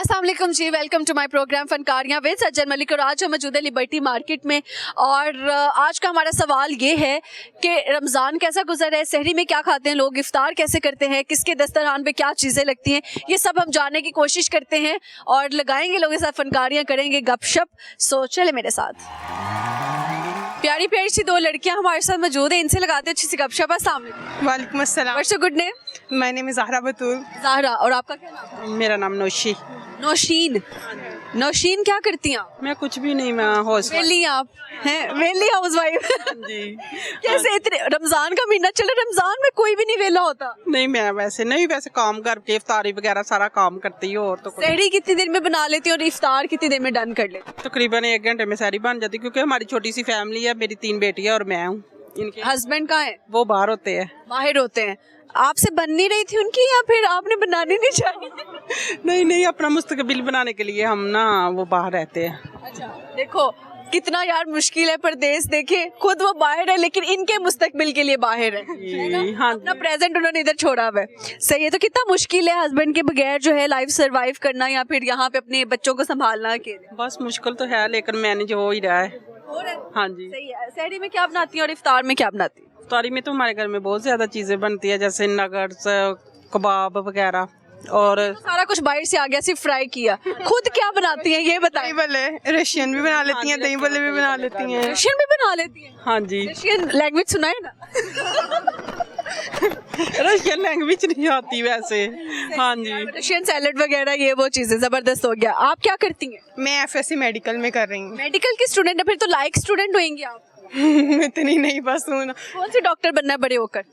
अस्सलाम वालेकुम जी, welcome to my program Fankariyan with Sajjan Malik. और आज हम मौजूद है लिबर्टी मार्केट में और आज का हमारा सवाल ये है कि रमज़ान कैसा गुजर है, सहरी में क्या खाते हैं लोग, इफ्तार कैसे करते हैं, किसके दस्तरखान पे क्या चीज़ें लगती हैं, ये सब हम जानने की कोशिश करते हैं और लगाएंगे लोगों के साथ फनकारियाँ, करेंगे गपशप। सो चले मेरे साथ। प्यारी प्यारी सी दो लड़कियां हमारे साथ मौजूद हैं, इनसे लगाते हैं अच्छी सी गपशप। अस्सलाम वालेकुम। वालेकुम अस्सलाम। What's your good name? My name is Zahra Batool. Zahra. और आपका क्या नाम है? मेरा नाम नौशी। नौशीन। नौशीन क्या करती हैं आप? मैं कुछ भी नहीं, मैं हाउस वेली आप हैं? वेली हाउस वाइफ जी। कैसे? इतने रमजान का महीना चले, रमजान में कोई भी नहीं वेला होता। नहीं, मैं वैसे काम करके इफ्तारी वगैरह सारा काम करती हूँ। और तो सहरी कितनी देर में बना लेती हूँ और इफ्तार कितनी देर में डन कर लेती हूँ? तकरीबन 1 घंटे में सारी बन जाती, क्योंकि हमारी छोटी सी फैमिली है। मेरी 3 बेटियां और मैं हूँ। इनके हस्बैंड कहाँ है? वो बाहर होते हैं। बाहर होते हैं। आपसे बन नहीं रही थी उनकी, या फिर आपने बनानी नहीं चाहिए? नहीं, अपना मुस्तकबिल बनाने के लिए हम ना वो बाहर रहते हैं। अच्छा, देखो कितना यार मुश्किल है परदेश। देखे खुद वो बाहर है लेकिन इनके मुस्तकबिल के लिए बाहर है ना? हाँ, अपना प्रेजेंट उन्होंने इधर छोड़ा हुआ है। सही है। तो कितना मुश्किल है हस्बैंड के बगैर जो है लाइफ सरवाइव करना, या फिर यहाँ पे अपने बच्चों को संभालना अकेले? बस मुश्किल तो है, लेकिन मैनेज हो ही रहा है। हाँ जी। सही है। सहरी में क्या बनाती हैं और इफ्तार में क्या बनाती हैं? इफ्तारी में तो हमारे घर में बहुत ज्यादा चीजें बनती है, जैसे नगट्स, कबाब वगैरह। और सारा कुछ बाहर से आ गया, सिर्फ फ्राई किया। खुद क्या बनाती हैं ये बताइए। दही भल्ले रशियन भी बना लेती हैं, दही भल्ले भी बना लेती हैं। रशियन भी बना लेती हैं? हाँ जी। रशियन लैंग्वेज सुनाए ना। रशियन लैंग्वेज नहीं आती वैसे। हाँ जी। रशियन सैलेड वगैरह ये वो चीजें जबरदस्त हो गया। आप क्या करती हैं? मैं FSC मेडिकल में कर रही हूँ। मेडिकल की स्टूडेंट है, फिर तो लाइक स्टूडेंट होंगी आप। इतनी नहीं, बस हूँ। कौन से डॉक्टर बनना है बड़े होकर?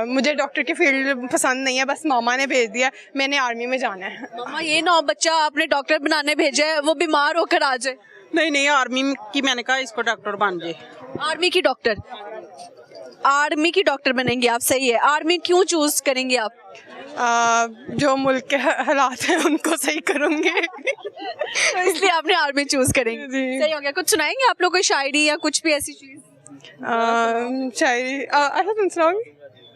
मुझे डॉक्टर की फील्ड पसंद नहीं है, बस मामा ने भेज दिया, मैंने आर्मी में जाना है। मामा ये ना हो बच्चा आपने डॉक्टर बनाने भेजा है वो बीमार होकर आ जाए। नहीं, आर्मी की मैंने कहा इसको डॉक्टर बन जाए। आर्मी की डॉक्टर? आर्मी की डॉक्टर बनेंगे आप? सही है। आर्मी क्यों चूज करेंगे आप? जो मुल्क के हालात हैं उनको सही करूँगी। तो इसलिए आपने आर्मी चूज करेंगे। सही हो गया। कुछ सुनाएंगे आप लोग, कोई शायरी या कुछ भी ऐसी चीज? शायरी अच्छा तुम सुनाओगी?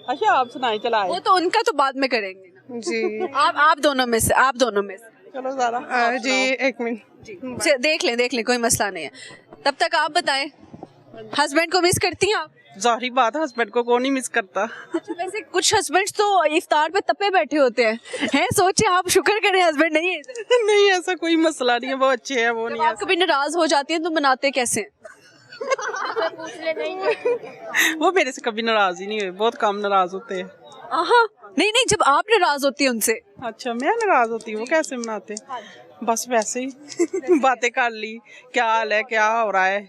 अच्छा आप सुनाई चलाए। वो तो उनका तो बाद में करेंगे ना। जी। आप दोनों में से चलो ज़रा जी 1 मिनट देख लें कोई मसला नहीं है। तब तक आप बताएं, हस्बैंड को मिस करती हैं आप? जाहिर बात है, हस्बैंड को कौन नहीं मिस करता। वैसे कुछ हस्बैंड तो इफ्तार पे तपे बैठे होते हैं सोचे आप शुक्र करें हस्बैंड नहीं है। नहीं, ऐसा कोई मसला नहीं है, वो अच्छे हैं। वो नहीं आप कभी नाराज हो जाती हैं तो मनाते कैसे हैं? वो मेरे से कभी नाराज ही नहीं हुए, बहुत कम नाराज होते हैं। नहीं, जब आप नाराज होती है उनसे। अच्छा, मैं नाराज होती हूँ, वो कैसे मनाते? बस वैसे ही बातें कर ली, क्या हाल है, क्या हो रहा है,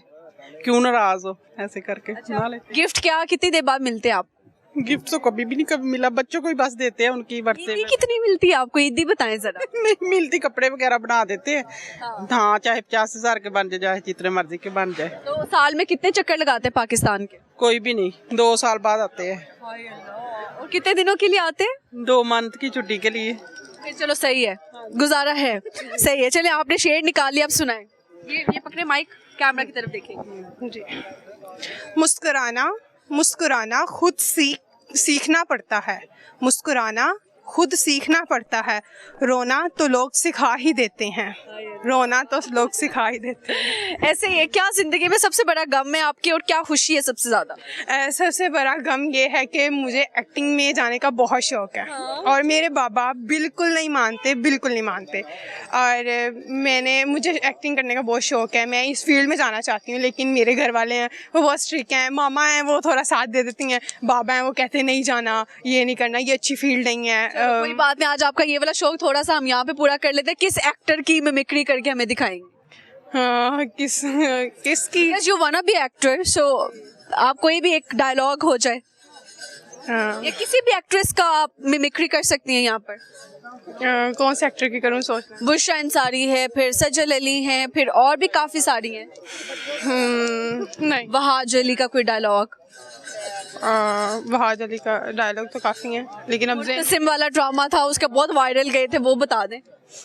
क्यों नाराज हो, ऐसे करके मना ले। गिफ्ट क्या कितनी देर बाद मिलते हैं आप? गिफ्ट तो कभी भी नहीं कभी मिला, बच्चों को ही बस देते हैं उनकी बर्थडे में। कितनी मिलती है आपको? ईदी बताएं जरा। नहीं मिलती, कपड़े वगैरह बना देते हैं। हाँ, चाहे 50,000 के बन जाए, चाहे जितने मर्जी के बन जाए। तो साल में कितने चक्कर लगाते हैं पाकिस्तान के? कोई भी नहीं, 2 साल बाद आते हैं। और कितने दिनों के लिए आते हैं? 2 मंथ की छुट्टी के लिए। फिर चलो सही है, गुजारा है। सही है। चले आपने शेर निकाल लिया, अब सुनाएं। ये पकड़े माइक, कैमरा की तरफ देखेंगे जी। मुस्कुराना खुद सीखना पड़ता है। मुस्कुराना खुद सीखना पड़ता है। रोना तो लोग सिखा ही देते हैं। ऐसे ही है। क्या जिंदगी में सबसे बड़ा गम है आपकी और क्या खुशी है सबसे ज्यादा? सबसे बड़ा गम ये है कि मुझे एक्टिंग में जाने का बहुत शौक है। और मेरे बाबा बिल्कुल नहीं मानते। और मुझे एक्टिंग करने का बहुत शौक है, मैं इस फील्ड में जाना चाहती हूँ, लेकिन मेरे घर वाले हैं वो बहुत स्ट्रिक्ट हैं। मामा हैं वो थोड़ा साथ दे देती हैं, बाबा हैं वो कहते नहीं जाना, ये नहीं करना, ये अच्छी फील्ड नहीं है। कोई बात नहीं, आज आपका ये वाला शौक थोड़ा सा हम यहाँ पे पूरा कर लेते हैं। किस एक्टर की मिमिक्री करके हमें दिखाएंगे? हाँ, किसकी? यू वांना बी एक्टर, सो आप कोई भी एक डायलॉग हो जाए। हाँ। या किसी भी एक्ट्रेस का आप मिमिक्री कर सकती हैं यहाँ पर। कौन से एक्टर की करूँ सोच? बुशरा अंसारी है, फिर सजल अली हैं, फिर और भी काफी सारी हैं। नहीं। वहाज अली का कोई डायलॉग? वहाज अली का डायलॉग तो काफी है, लेकिन अब सिम वाला ड्रामा था उसका बहुत वायरल गए थे, वो बता दें।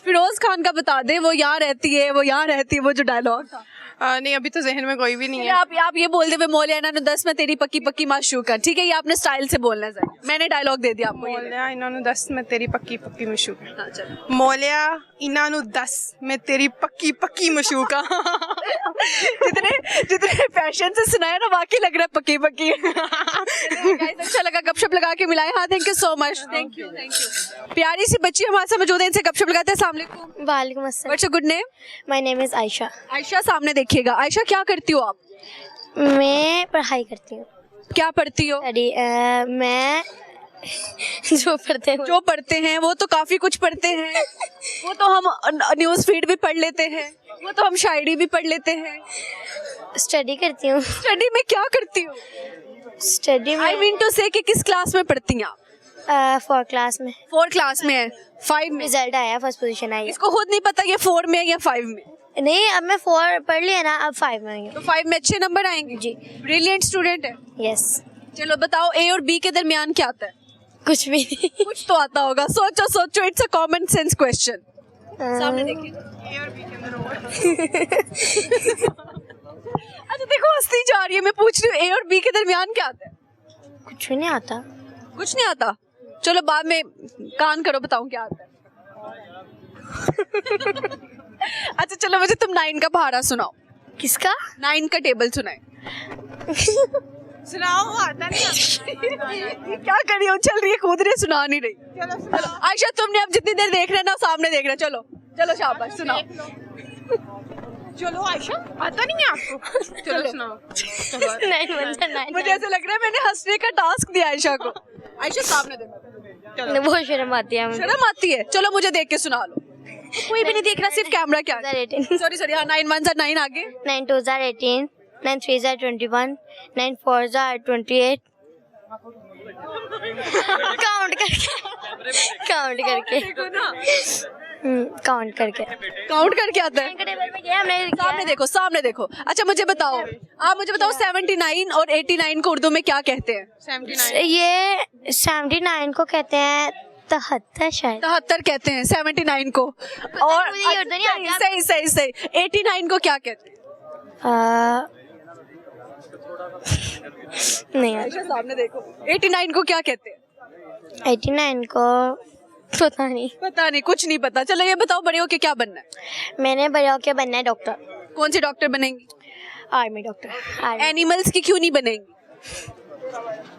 फिरोज खान का बता दें, वो यहाँ रहती है वो जो डायलॉग था। नहीं, अभी तो जहन में कोई भी नहीं है। आप ये बोल दे वे मोलिया इन्होंने 10 में तेरी पक्की पक्की माशूका, ठीक है? ये आपने स्टाइल से बोलना है सर, मैंने डायलॉग दे दिया आपको। मोलिया इन्होंने 10 में तेरी पक्की पक्की मशूक। हाँ, चलो। मोलिया इन्होंने 10 में तेरी पक्की पक्की मशूका। जितने पैशन से सुनाया ना, वाकई लग रहा है पक्की पक्की। Guys, अच्छा लगा गपशप लगा के मिलाए। हाँ, thank you so much. Thank you. प्यारी सी बच्ची हमारे साथ मौजूद है, इनसे गपशप लगाते हैं। अस्सलाम वालेकुम। वालेकुम अस्सलाम। What's your good name? My name is Ayesha. Ayesha, सामने देखिएगा। आयशा, क्या करती हो आप? मैं पढ़ाई करती हूँ। क्या पढ़ती हो? स्टडी। मैं जो पढ़ते हैं वो तो काफी कुछ पढ़ते हैं। वो तो हम न्यूज़ फीड भी पढ़ लेते हैं, वो तो हम शायरी भी पढ़ लेते हैं। स्टडी करती हूँ। स्टडी में क्या करती हो? स्टडी में आई मीन टू से कि किस क्लास में पढ़ती हैं आप? 4 क्लास में। 4 क्लास में है। 5 में रिजल्ट आया, फर्स्ट पोजीशन आई। इसको खुद नहीं पता ये 4 में है या 5 में? नहीं, अब मैं 4 पढ़ लिया ना, अब 5 में आई तो 5 में अच्छे नंबर आएंगे जी। ब्रिलियंट स्टूडेंट है। यस। चलो बताओ, ए और बी के दरमियान क्या आता है? कुछ भी नहीं। कुछ तो आता होगा। सोचो, it's a common sense question. सामने देखिए। अच्छा देखो, हंसती जा रही है। मैं पूछ रही हूँ ए और बी के दरमियान क्या आता है? कुछ भी नहीं आता। कुछ नहीं आता? चलो बाद में कान करो, बताऊं क्या आता है। अच्छा चलो, मुझे तुम 9 का पहाड़ा सुनाओ। किसका? 9 का टेबल सुनाए। सुनाओ, आता नहीं। क्या करी हो, चल रही है, कूद रही है, सुना नहीं रही। चलो आयशा, तुमने अब जितनी देर देख रहे हैं ना, सामने देख रहे हैं। चलो शाबाश, सुनाओ। चलो आयशा, आता नहीं है आपको? चलो सुनाओ। नहीं, मुझे ऐसा लग रहा है मैंने हंसने का टास्क दिया आयशा को। आयशा, सामने देखो। बहुत शर्म आती है मुझे। शर्म आती है? चलो मुझे देख के सुना लो। कोई भी नहीं देख रहा, सिर्फ कैमरा। क्या? 18। सॉरी हाँ, 9 1 9 आगे। 9 2 18, 9 3 21, 9 4 28। काउंट करके आता है। सामने देखो। अच्छा मुझे बताओ, आप मुझे बताओ 79 और 89 को उर्दू में क्या कहते हैं? 79। ये 79 को कहते हैं 73 शायद। 73 कहते हैं 79 को। और मुझे उर्दू नहीं आता। सही 89 को क्या कहते हैं? नहीं, आयशा सामने देखो। 89 को क्या कहते हैं? 89 को पता नहीं, कुछ नहीं पता। चलो ये बताओ, बड़े होके क्या बनना है? मैंने बड़े होके बनना है डॉक्टर। कौन से डॉक्टर बनेंगी? Army doctor. एनिमल्स की क्यों नहीं बनेंगी?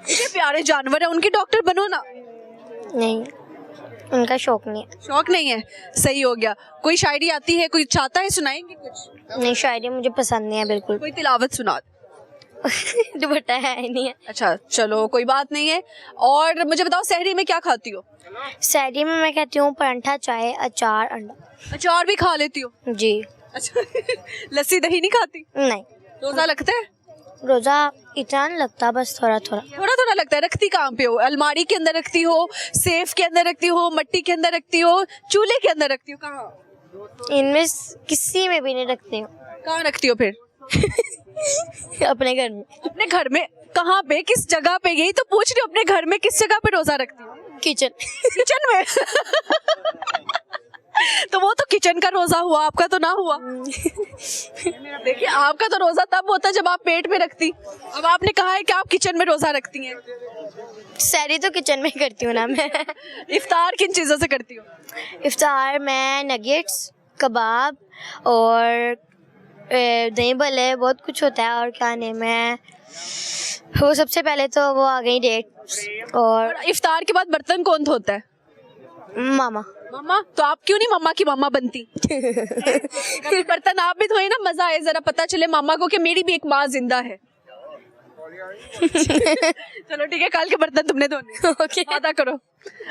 इतने प्यारे जानवर है, उनके डॉक्टर बनो ना। नहीं, उनका शौक नहीं है। शौक नहीं है, सही हो गया। कोई शायरी आती है, कोई चाहता है सुनाएंगे कुछ? नहीं, शायरी मुझे पसंद नहीं है बिल्कुल। कोई तिलावत सुना। दुपट्टा है नहीं है। अच्छा चलो, कोई बात नहीं है। और मुझे बताओ, सहरी में क्या खाती हो? सहरी में मैं कहती हूँ परांठा, चाय, अचार, अंडा। अचार भी खा लेती हो? जी। अच्छा लस्सी दही नहीं खाती? नहीं। रोजा लगता है? रोजा इतना नहीं लगता, बस थोड़ा लगता है। रखती कहाँ पे हो? अलमारी के अंदर रखती हो, सेफ के अंदर रखती हो, मट्टी के अंदर रखती हो, चूल्हे के अंदर रखती हो? कहाँ? इनमें किसी में भी नहीं रखती हूँ। कहाँ रखती हो फिर? अपने घर में। अपने घर में? कहाँ पे, किस जगह पे? यही तो पूछ रही हूँ, अपने घर में किस जगह पे रोजा रखती हो? किचन में। तो वो तो किचन का रोजा हुआ, आपका तो ना हुआ। देखिए, आपका तो रोजा तब होता जब आप पेट में रखती। अब आपने कहा है कि आप किचन में रोजा रखती हैं। सहरी तो किचन में करती हूँ ना मैं। इफ्तार किन चीज़ों से करती हो? इफ्तार मैं नगेट्स, कबाब और दही भल्ले, बहुत कुछ होता है। और क्या नाम है वो, सबसे पहले तो वो आ गई डेट्स। और इफ्तार के बाद बर्तन कौन धोता है? मामा। तो आप क्यों नहीं मम्मा की मम्मा बनती? कभी बर्तन आप भी धोए ना, मजा आए, जरा पता चले मामा को कि मेरी भी एक माँ जिंदा है। चलो ठीक है, कल के बर्तन तुमने धोने। ओके। वादा करो,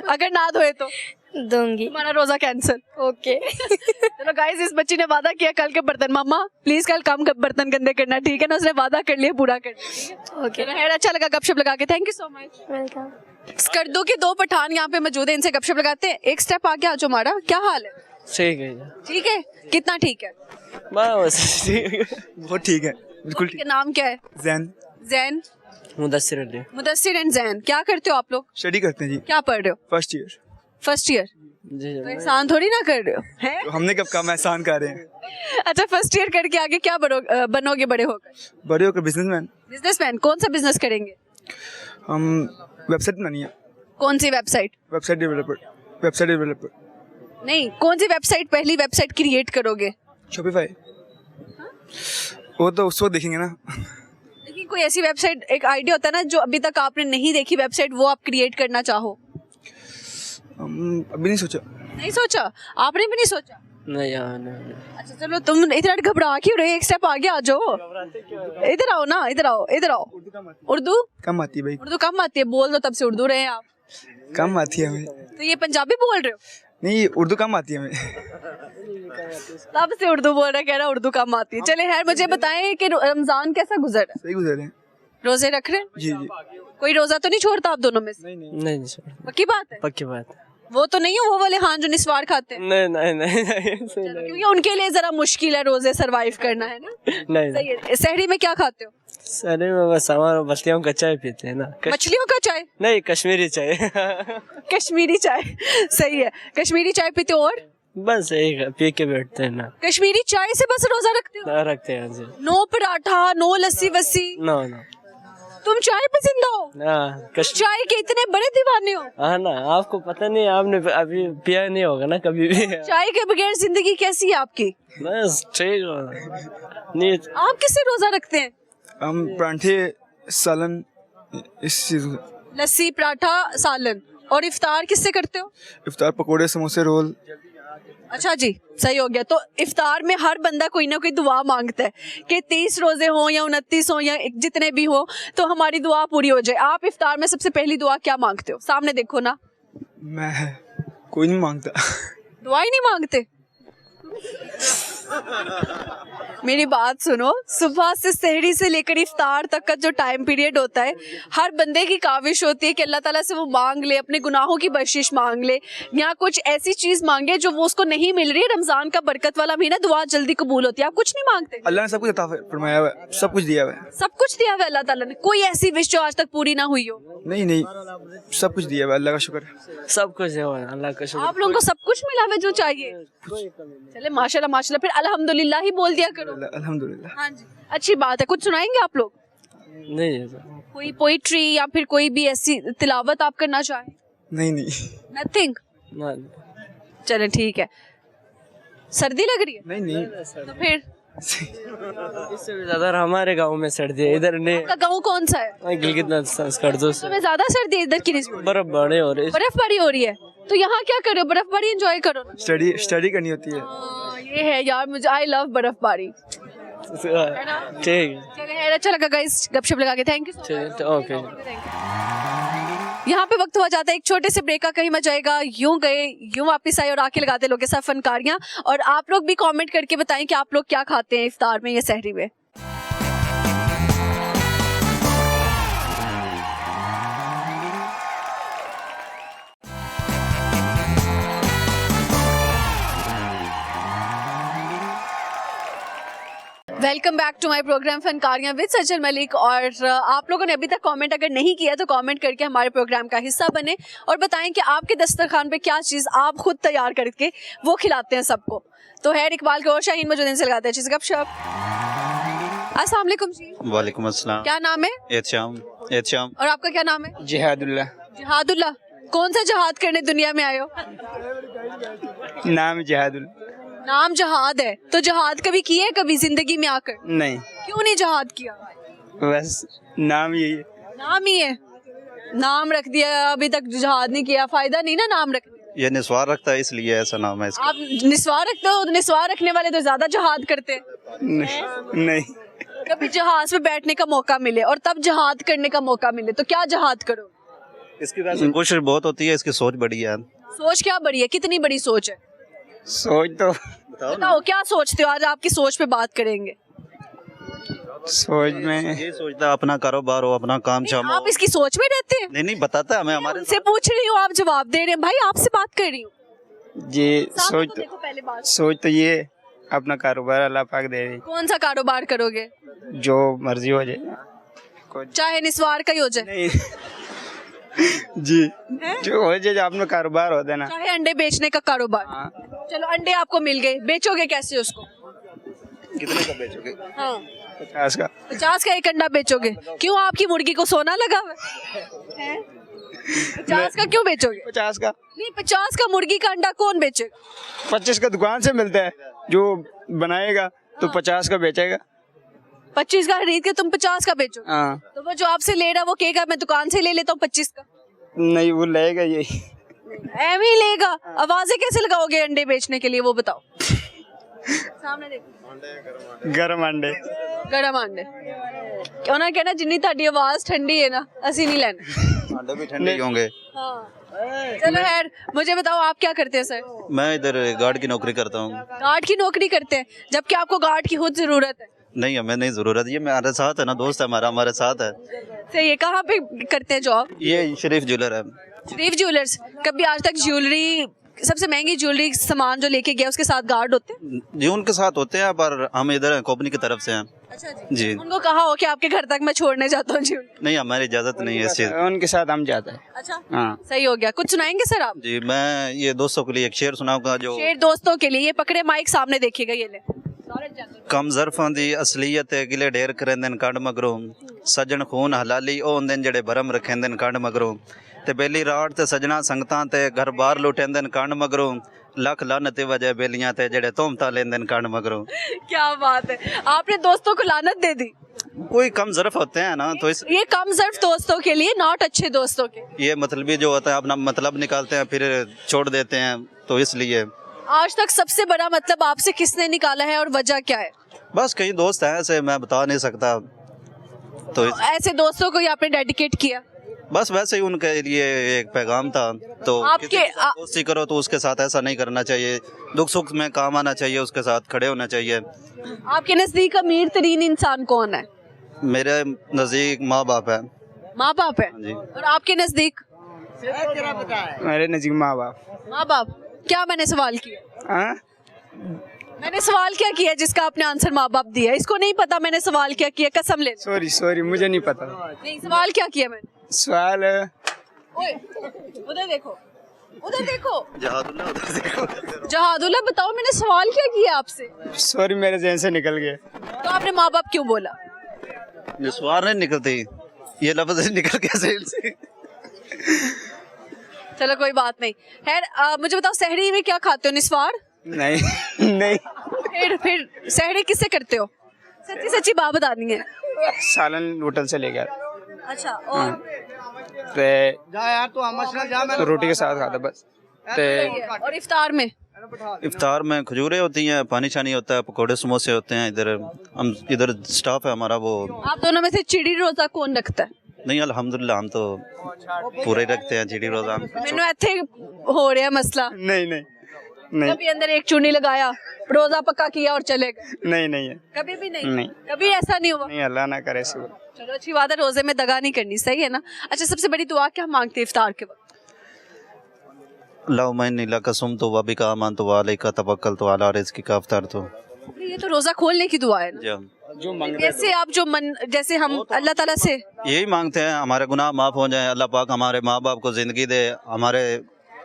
अगर ना धोए तो दूंगी। तुम्हारा रोजा कैंसिल। ओके। चलो गाइस, इस बच्ची ने वादा किया कल के बर्तन, मम्मा प्लीज कल कम बर्तन गंदे करना, ठीक है ना? उसने वादा कर लिया, पूरा कर लिया। ओके, अच्छा लगा गपशप लगा के। Thank you so much. Welcome. Skardu के 2 पठान यहाँ पे मौजूद है, इनसे गपशप लगाते हैं। एक स्टेप आगे आ जाओ। हमारा क्या हाल है? ठीक है। ठीक है? कितना ठीक है? बहुत ठीक है, बिल्कुल ठीक। नाम क्या है? जैन। मुदस्सिर अली। मुदस्सिर एंड जैन, क्या करते हो आप लोग? स्टडी करते हैं जी। क्या पढ़ रहे हो? फर्स्ट फर्स्ट ईयर, जी तो एहसान थोड़ी ना कर रहे हो हैं? तो हमने कब काम एहसान कर रहे हैं। अच्छा, फर्स्ट ईयर करके आगे क्या बनोगे बड़े होकर? बड़े होकर बिजनेसमैन। बिजनेसमैन। कौन सा बिजनेस करेंगे? हम वेबसाइट बनानी है। कौन सी वेबसाइट? Website developer. नहीं, कौन सी वेबसाइट, पहली वेबसाइट क्रिएट करोगे? शॉपिफाई। वो तो उसको देखेंगे ना। लेकिन कोई ऐसी वेबसाइट, एक आइडिया होता है ना जो अभी तक आपने नहीं देखी वेबसाइट, वो आप क्रिएट करना चाहो। हम अभी नहीं सोचा। नहीं सोचा? आपने भी नहीं सोचा? नहीं यार नहीं। अच्छा चलो, तुम इतना घबरा क्यों रहे? एक स्टेप आगे आ जाओ। इधर आओ ना, इधर आओ। उर्दू कम आती है भाई। उर्दू कम आती है? बोल दो, तब से उर्दू रहे हैं आप। कम आती है हमें। तो ये पंजाबी बोल रहे हो? नहीं, उर्दू कम आती है हमें। तब से उर्दू बोल रहा है, कह रहा उर्दू कम आती है। चले खैर, मुझे बताएं कि रमजान कैसा गुजरा? सही गुजर रहे हैं। रोजे रख रहे हैं? जी जी। कोई रोजा तो नहीं छोड़ता आप दोनों में से? नहीं सर, पक्की बात है? पक्की बात है। वो तो नहीं है वो वाले हां जो निस्वार खाते हैं? नहीं चलो, क्योंकि उनके लिए जरा मुश्किल है रोजे सरवाइव करना, है ना? नहीं। सही है। सहरी में क्या खाते हो? अरे बस हमारा मछलियों का चाय पीते हैं ना। मछलियों का चाय? नहीं, कश्मीरी चाय। कश्मीरी चाय। सही है, कश्मीरी चाय पीते हो। और बस यही पी के बैठते हैं ना। कश्मीरी चाय से बस रोजा रखते हो? ना रखते हैं जी। नो पराठा, नो लस्सी वस्सी? नो। तुम चाय पसंद हो? चाय के इतने बड़े दीवाने हो? हाँ ना, आपको पता नहीं, आपने अभी पिया नहीं होगा ना कभी भी। चाय के बगैर जिंदगी कैसी है आपकी? बस ठीक नहीं। आप किससे रोजा रखते हैं? हम परांठे, सालन, इस चीज। लस्सी, पराठा, सालन। और इफ्तार किससे करते हो? इफ्तार पकोड़े, समोसे, रोल। अच्छा जी, सही हो गया। तो इफ्तार में हर बंदा कोई ना कोई दुआ मांगता है कि 30 रोजे हो या 29 हो या जितने भी हो, तो हमारी दुआ पूरी हो जाए। आप इफ्तार में सबसे पहली दुआ क्या मांगते हो? सामने देखो ना। मैं कोई नहीं मांगता। दुआ ही नहीं मांगते? मेरी बात सुनो, सुबह से सहरी से लेकर इफ्तार तक का जो टाइम पीरियड होता है, हर बंदे की काविश होती है कि अल्लाह ताला से वो मांग ले, अपने गुनाहों की बख्शिश मांग ले, या कुछ ऐसी चीज मांगे जो वो उसको नहीं मिल रही है। रमजान का बरकत वाला महीना, दुआ जल्दी कबूल होती है। आप कुछ नहीं मांगते? अल्लाह ने सब कुछ अता फरमाया हुआ है, सब कुछ दिया हुआ है। सब कुछ दिया हुआ है अल्लाह ताला ने? कोई ऐसी विश जो आज तक पूरी ना हुई हो? नहीं, सब कुछ दिया हुआ है, अल्लाह का शुक्र है। सब कुछ है अल्लाह का शुक्र। आप लोगों को सब कुछ मिला हुआ जो चाहिए? चले माशाल्लाह माशाल्लाह, फिर अल्हम्दुलिल्लाह ही बोल दिया करो। अल्हम्दुलिल्लाह। हाँ जी, अच्छी बात है। कुछ सुनाएंगे आप लोग? नहीं, कोई पोइट्री या फिर कोई भी ऐसी तिलावत आप करना चाहें? नहीं। नथिंग? चलें ठीक है। सर्दी लग रही है? नहीं। तो फिर इससे भी ज्यादा हमारे गांव में सर्दी है, इधर नहीं। आपका गाँव कौन सा है? गिलगित में ज्यादा सर्दी है इधर की निस्बत? बर्फबारी हो रही है। बर्फबारी हो रही है, तो यहाँ क्या करो? बर्फबारी एंजॉय करो ना। स्टडी करनी होती है। ये है यार, मुझे आई लव बर्फबारी। ठीक है, चलिए, अच्छा लगा गाइस गपशप लगा के। Thank you. ओके। यहाँ पे वक्त हुआ जाता है एक छोटे से ब्रेक का, कहीं मत जाएगा। यूं गए यूं वापस आए और आके लगाते लोग के साथ फनकारियां। और आप लोग भी कमेंट करके बताएं कि आप लोग क्या खाते हैं इफ्तार में या सहरी में। Welcome back to my program Fankariyan with Sajjan Malik. और आप लोगों ने अभी तक कमेंट अगर नहीं किया तो कमेंट करके हमारे प्रोग्राम का हिस्सा बने और बताएं कि आपके दस्तरखान पे क्या चीज़ आप खुद तैयार करके वो खिलाते हैं सबको। तो है इकबाल के और शाहीन मौजूद से लगाते हैं चीज़ गपशप। अस्सलाम वालेकुम जी। वालेकुम अस्सलाम। क्या नाम है? एहतिशाम। और आपका क्या नाम है? जिहादुल्लाह। जिहादुल्लाह। कौन सा जहाद करने दुनिया में आए हो? नाम जिहादुल्लाह। नाम जहाद है, तो जहाद कभी किए कभी जिंदगी में आकर? नहीं, क्यों नहीं जहाद किया? बस नाम यही है। नाम ही है, नाम रख दिया, अभी तक जहाद नहीं किया। फायदा नहीं ना नाम रखने। ये निस्वार रखता है इसलिए ऐसा नाम है इसका। आप निस्वार रखते हो? निस्वार रखने वाले तो ज्यादा जहाद करते हैं। नहीं। कभी जहाज पे बैठने का मौका मिले और तब जहाद करने का मौका मिले तो क्या जहाद करो? इसकी वैसे कोशिश बहुत होती है, इसकी सोच बड़ी है। सोच क्या बड़ी है? कितनी बड़ी सोच है? सोच तो बताओ क्या सोचते हो? आज आपकी सोच पे बात करेंगे। सोच में ये सोचता है अपना कारोबार हो, अपना काम शाम हो। आप इसकी सोच में रहते हैं? नहीं बताता हमें हमारे उनसे पूछ रही हूँ, आप जवाब दे रहे हैं। भाई आपसे बात कर रही हूँ। ये सामने तो देखो पहले बात। सोच तो ये अपना कारोबार अल्लाह पाक दे रही, कौन सा कारोबार करोगे? जो मर्जी हो जाए, चाहे निस्वार का ही हो जाए। नहीं जी जो हो जाए अपना कारोबार होता है ना। चाहे अंडे बेचने का कारोबार। हाँ। चलो अंडे आपको मिल गए, बेचोगे कैसे उसको? कितने का बेचोगे? हाँ 50 का। 50 का एक अंडा बेचोगे? क्यों, आपकी मुर्गी को सोना लगा हुआ है? 50 का क्यों बेचोगे? 50 का। नहीं 50 का मुर्गी का अंडा कौन बेचेगा? 25 का दुकान से मिलता है, जो बनाएगा तो 50 का बेचेगा। 25 का खरीद के तुम 50 का बेचोगे? हाँ तो वो जो आपसे ले रहा है वो कहेगा मैं दुकान से ले लेता हूँ 25 का। नहीं वो लेगा यही। एम ही लेगा। आवाजें कैसे लगाओगे अंडे बेचने के लिए वो बताओ? सामने देखो गरम अंडे। गरम अंडे क्यों ना कहना जिन्नी ताड़ी आवाज ठंडी है ना असी नहीं लेना। अंडे भी ठंडे ही होंगे। चलो यार मुझे बताओ आप क्या करते हैं सर? मैं इधर गार्ड की नौकरी करता हूँ। गार्ड की नौकरी करते हैं जबकि आपको गार्ड की खुद जरूरत है। नहीं हमें नहीं जरूरत, ये मेरे साथ है ना, दोस्त है हमारा, हमारे साथ है। सही है। कहाँ पे करते हैं जॉब? ये शरीफ ज्वेलर है। शरीफ ज्वेलर्स। कभी आज तक ज्वेलरी, सबसे महंगी ज्वेलरी सामान जो लेके गया उसके साथ गार्ड होते हैं? जी उनके साथ होते हैं, पर हम इधर कंपनी की तरफ से हैं। अच्छा जी उनको कहा हो कि आपके घर तक मैं छोड़ने जाता हूँ ज्वेलरी? नहीं हमारी इजाजत नहीं है इस चीज। उनके साथ हम जाते हैं। अच्छा हाँ सही हो गया। कुछ सुनाएंगे सर आप? जी मैं ये दोस्तों के लिए एक शेर सुनाऊंगा जो शेर दोस्तों के लिए। ये पकड़े माइक सामने देखिएगा, ये ले। कम ज़रफ़ां दी असलियत गिले ढेर करेंदन कंड मगरों सजन खून हलाली ओ हुंदे जेड़े भरम रखेंदन कंड मगरों ते बेली रात ते सजना संगतां ते घर बार लुटेंदन कंड मगरों लख लानत वजह बेलियां ते जेड़े तोहमतां लेंदन कंड मगरों। क्या बात है, आपने दोस्तों को लानत दे दी। कोई कम ज़रफ़ होते हैं ना, तो इस ये कम ज़र्फ दोस्तों के लिए, नॉट अच्छे दोस्तों के। ये मतलबी जो होता है अपना मतलब निकालते हैं फिर छोड़ देते हैं, तो इसलिए। आज तक सबसे बड़ा मतलब आपसे किसने निकाला है और वजह क्या है? बस कई दोस्त हैं ऐसे, मैं बता नहीं सकता। तो ऐसे दोस्तों को ही आपने डेडिकेट किया? बस वैसे ही उनके लिए एक पैगाम था। तो आपके- किसी के साथ दोस्ती करो तो उसके साथ ऐसा नहीं करना चाहिए, दुख सुख में काम आना चाहिए, उसके साथ खड़े होना चाहिए। आपके नजदीक अमीर तरीन इंसान कौन है? मेरे नज़दीक माँ बाप है। माँ बाप है। जी। और आपके नजदीक? मेरे नजीक माँ बाप। माँ बाप। क्या मैंने सवाल किया? हाँ मैंने सवाल क्या किया जिसका आपने आंसर माँ बाप दिया? इसको नहीं पता मैंने सवाल क्या किया, कसम ले। सॉरी मुझे नहीं पता नहीं सवाल क्या किया मैंने? सवाल। ओए उधर देखो, उधर देखो जहादुल्ला उधर देखो। जहादुल्ला बताओ मैंने सवाल क्या किया आपसे? सॉरी मेरे जहन से निकल गए। तो आपने माँ बाप क्यों बोला? ये सवार नहीं निकलती, ये लफ्ज निकल कैसे इनसे। चलो कोई बात नहीं। खैर मुझे बताओ सहरी में क्या खाते हो? निस्वार? नहीं फिर सहरी किससे करते हो? सच्ची सच्ची बात बतानी है। सालन होटल से ले गया अच्छा और तो रोटी के साथ खाता बस। और इफ्तार में? इफ्तार में खजूरें होती हैं, पानी छानी होता है, पकौड़े समोसे होते हैं। इधर स्टाफ है हमारा वो। आप दोनों में से चिड़ी रोजा कौन रखता है? नहीं अल्हम्दुलिल्लाह हम तो पूरे रखते हैं चिड़ी रोजा। मैंने इत्थे हो रहा मसला। नहीं कभी अंदर एक चुनी लगाया, रोजा पक्का किया और चले गए? नहीं है। कभी भी नहीं? नहीं। कभी ऐसा नहीं हुआ? नहीं अल्लाह ना करे सिवा। चलो अच्छी बात है, रोजे में दगा नहीं करनी, सही है ना। अच्छा सबसे बड़ी दुआ क्या मांगते हैं इफ्तार के वक्त? लाउमैन कसम तो वाबी का अमान तो वाले का तवक्कल तो आला रिज़्क़ी का अफ्तार तो। ये तो रोजा खोलने की दुआ है ना। जी हम जो मांग कैसे आप जो मन, जैसे हम अल्लाह ताला से यही मांगते हैं हमारे गुनाह माफ़ हो जाएं, अल्लाह पाक हमारे माँ बाप को ज़िंदगी दे,